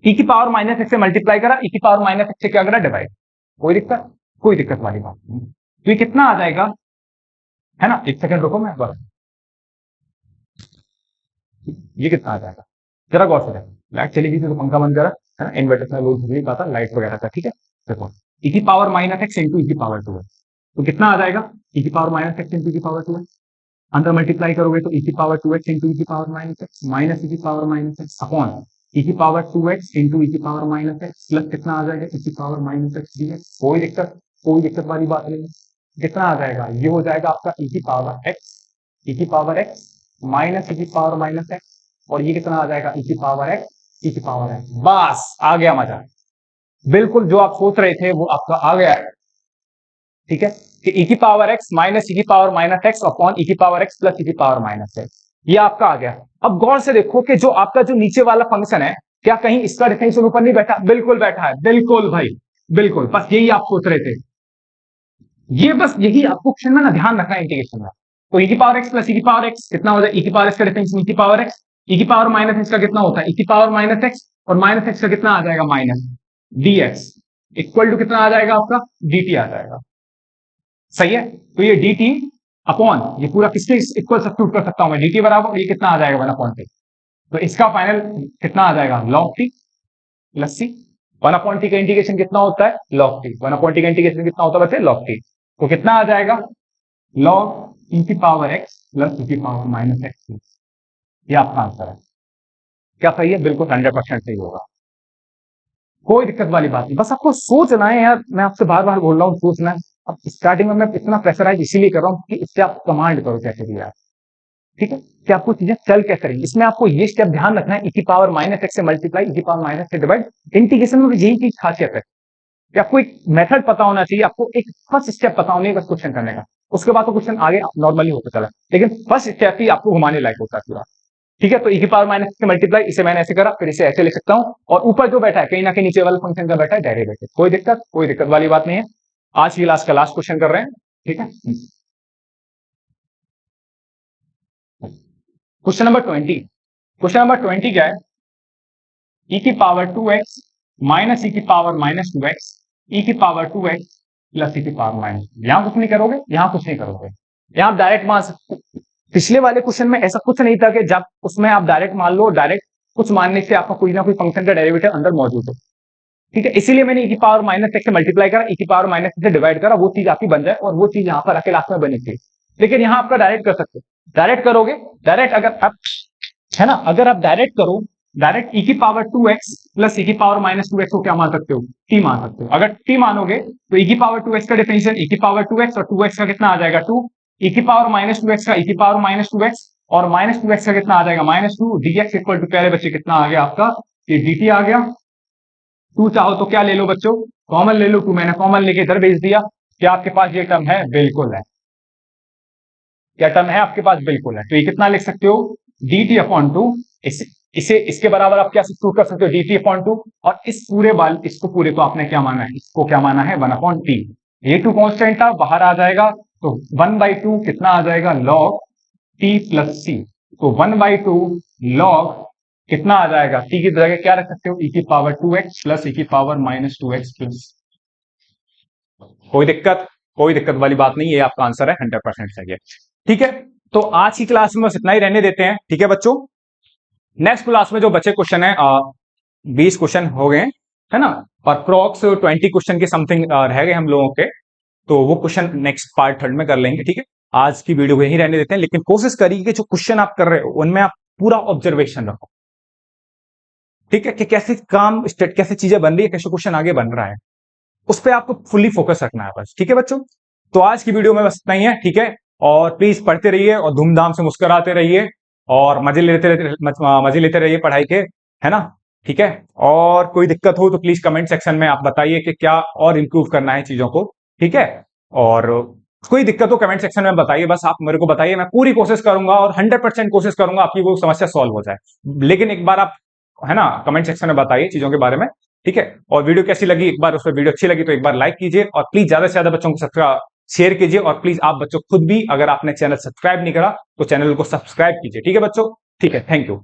e की पावर माइनस एक्स से मल्टीप्लाई करा, e की पावर माइनस एक्स से क्या करा, डिवाइड। कोई दिक्कत वाली बात नहीं। तो ये कितना आ जाएगा, है ना, एक सेकंड रुको, मैं बस ये कितना आ जाएगा, जरा गौर से देखो। लाइट चली गई थी तो पंखा बंद करा, है ना, इन्वर्टर से लोड नहीं पाता लाइट वगैरह का, ठीक है। देखो e की power minus x into e की पावर 2 है, तो कितना आ जाएगा, e की power minus x into e की पावर 2 है। अंदर मल्टीप्लाई करोगे तो e की पावर 2x इंटू e की power minus x, minus e की power minus x upon e की पावर 2x इंटू e की पावर माइनस एक्स, प्लस कितना आ जाएगा, e की पावर माइनस एक्स dx। कोई दिक्कत वाली बात नहीं है। कितना आ जाएगा, ये हो जाएगा आपका e की पावर x, e की पावर x माइनस e की पावर माइनस एक्स, और ये कितना आ जाएगा, e की पावर x, e की पावर x। बस आ गया मजा, बिल्कुल जो आप सोच रहे थे वो आपका आ गया है, ठीक है, कि e की पावर x माइनस e की power minus x upon e की पावर x प्लस e की पावर माइनस एक्स, ये आपका आ गया। अब गौर से देखो कि जो आपका जो नीचे वाला फंक्शन है, क्या कहीं इसका डिफरेंशियल ऊपर नहीं बैठा, बिल्कुल बैठा है, बिल्कुल भाई, बिल्कुल, बस यही आप सोच रहे थे, ये बस यही आपको क्वेश्चन में ना ध्यान रखना है इंटीग्रेशन में। तो e की पावर x प्लस e की पावर x कितना हो जाए, e की पावर x का डिफरेंस e की पावर x, e की पावर माइनस एक्स का कितना होता है, e की पावर माइनस एक्स, और माइनस एक्स का कितना आ जाएगा, माइनस dx इक्वल टू कितना आ जाएगा आपका, dt आ जाएगा, सही है। तो ये dt अपॉन ये पूरा किसके इक्वल सब्स्टिट्यूट कर सकता हूं मैं, dt बराबर ये कितना आ जाएगा, 1/t। तो इसका फाइनल कितना आ जाएगा, log t plus c। 1/t का इंटीग्रेशन कितना होता है, log t। 1/t का इंटीग्रेशन कितना होता है बच्चे, log t। तो कितना आ जाएगा, log e की पावर x प्लस e की पावर माइनस एक्स। ये आपका आंसर है। क्या सही है, बिल्कुल 100% सही होगा, कोई दिक्कत वाली बात नहीं, बस आपको सोचना है यार, मैं आपसे बार बार बोल रहा हूँ सोचना है। अब स्टार्टिंग में मैं इतना प्रेशराइज इसीलिए कर रहा हूँ कि इससे आप कमांड करो कैसे भी यार, ठीक है, कि आपको चीजें चल कैसे रही। इसमें आपको ये स्टेप ध्यान रखना है, e की पावर माइनस एक्स से मल्टीप्लाई, e की पावर माइनस से डिवाइड। इंटीग्रेशन में यही चीज खासियत है कि आपको एक मेथड पता होना चाहिए, आपको एक फर्स्ट स्टेप पता होना है बस क्वेश्चन करने का, उसके बाद तो क्वेश्चन आगे नॉर्मली होता चला, लेकिन फर्स्ट स्टेप ही आपको घुमाने लायक होता है पूरा, ठीक है। तो e की पावर माइनस से मल्टीप्लाई, इसे मैंने ऐसे करा, फिर इसे ऐसे लिख सकता हूं, और ऊपर जो बैठा है कहीं ना कहीं नीचे वाले फंक्शन का बैठा है डेरिवेटिव। कोई दिक्कत वाली बात नहीं है। आज की क्लास का लास्ट क्वेश्चन कर रहे हैं, ठीक है। क्वेश्चन नंबर 20, क्वेश्चन नंबर 20 क्या है, e की पावर 2x माइनस e की पावर माइनस 2x, e की पावर 2x प्लस ई की पावर माइनस, यहां कुछ नहीं करोगे, यहां कुछ नहीं करोगे, यहां आप डायरेक्ट मान सकते। पिछले वाले क्वेश्चन में ऐसा कुछ नहीं था कि जब उसमें आप डायरेक्ट मान लो, डायरेक्ट कुछ मानने से आपका कोई ना कोई फंक्शन का डेरिवेटिव अंदर मौजूद हो, ठीक है। इसीलिए मैंने ई की पावर माइनस एक्स से मल्टीप्लाई करा, ई की पावर माइनस से डिवाइड करा, वो चीज आपकी बन जाए और वो चीज यहां पर आके लास्ट में बनी थी। लेकिन यहां आपका डायरेक्ट कर सकते हो, डायरेक्ट करोगे, डायरेक्ट अगर आप, है ना, अगर आप डायरेक्ट करो, डायरेक्ट ई की पावर 2x प्लस ई की पावर माइनस 2x को क्या मान सकते हो, t मान सकते हो। अगर t मानोगे तो ई की पावर 2x का डिफरेंशियल ई की पावर 2x और 2x का कितना आ जाएगा 2, ई की पावर माइनस 2x का ई की पावर माइनस 2x और माइनस 2x का कितना आ जाएगा माइनस 2, dx इक्वल टू प्यारे बच्चे कितना आ गया आपका, ये dt आ गया। 2 चाहो तो क्या ले लो बच्चों, कॉमन ले लो, 2 मैंने कॉमन लेके इधर भेज दिया। क्या आपके पास ये टर्म है, बिल्कुल है, क्या टर्म है आपके पास, बिल्कुल है। तो ये कितना लिख सकते हो, dt अपॉन 2, इसे इसके बराबर आप क्या सब्स्टिट्यूट कर सकते हो, dt अपॉन 2, और इस पूरे बाल, इसको पूरे को आपने क्या माना है, इसको क्या माना है 1 अपॉन टी। ये 2 कांस्टेंट था, बाहर आ जाएगा, तो 1/2 कितना आ जाएगा log t प्लस c। तो 1/2 log कितना आ जाएगा, t की जगह क्या रख सकते हो, e की पावर 2x प्लस e की पावर माइनस 2x प्लस। कोई दिक्कत वाली बात नहीं, ये आपका आंसर है, 100% सही है। ठीक है, तो आज की क्लास में बस इतना ही रहने देते हैं, ठीक है बच्चों। नेक्स्ट क्लास में जो बचे क्वेश्चन है 20 क्वेश्चन हो गए, है ना, और अप्रॉक्स 20 क्वेश्चन के समथिंग रह गए हम लोगों के, तो वो क्वेश्चन नेक्स्ट पार्ट 3 में कर लेंगे, ठीक है। आज की वीडियो को यहीं रहने देते हैं, लेकिन कोशिश करिए कि जो क्वेश्चन आप कर रहे हो उनमें आप पूरा ऑब्जर्वेशन रखो, ठीक है, कि कैसे काम स्टेट, कैसे चीजें बन रही है, कैसे क्वेश्चन आगे बन रहा है, उस पर आपको फुल्ली फोकस रखना है बस, ठीक है बच्चों। तो आज की वीडियो में बस इतना ही है, ठीक है, और प्लीज पढ़ते रहिए और धूमधाम से मुस्कुराते रहिए और मजे लेते रहिए पढ़ाई के, है ना, ठीक है। और कोई दिक्कत हो तो प्लीज कमेंट सेक्शन में आप बताइए कि क्या और इंप्रूव करना है चीजों को, ठीक है। और कोई दिक्कत हो कमेंट सेक्शन में बताइए, बस आप मेरे को बताइए, मैं पूरी कोशिश करूंगा और 100% कोशिश करूंगा आपकी वो समस्या सॉल्व हो जाए। लेकिन एक बार आप, है ना, कमेंट सेक्शन में बताइए चीजों के बारे में, ठीक है। और वीडियो कैसी लगी, एक बार उस पर वीडियो अच्छी लगी तो एक बार लाइक कीजिए, और प्लीज ज्यादा से ज्यादा बच्चों को सब्सक्राइब शेयर कीजिए, और प्लीज आप बच्चों खुद भी अगर आपने चैनल सब्सक्राइब नहीं करा तो चैनल को सब्सक्राइब कीजिए, ठीक है बच्चों, ठीक है, थैंक यू।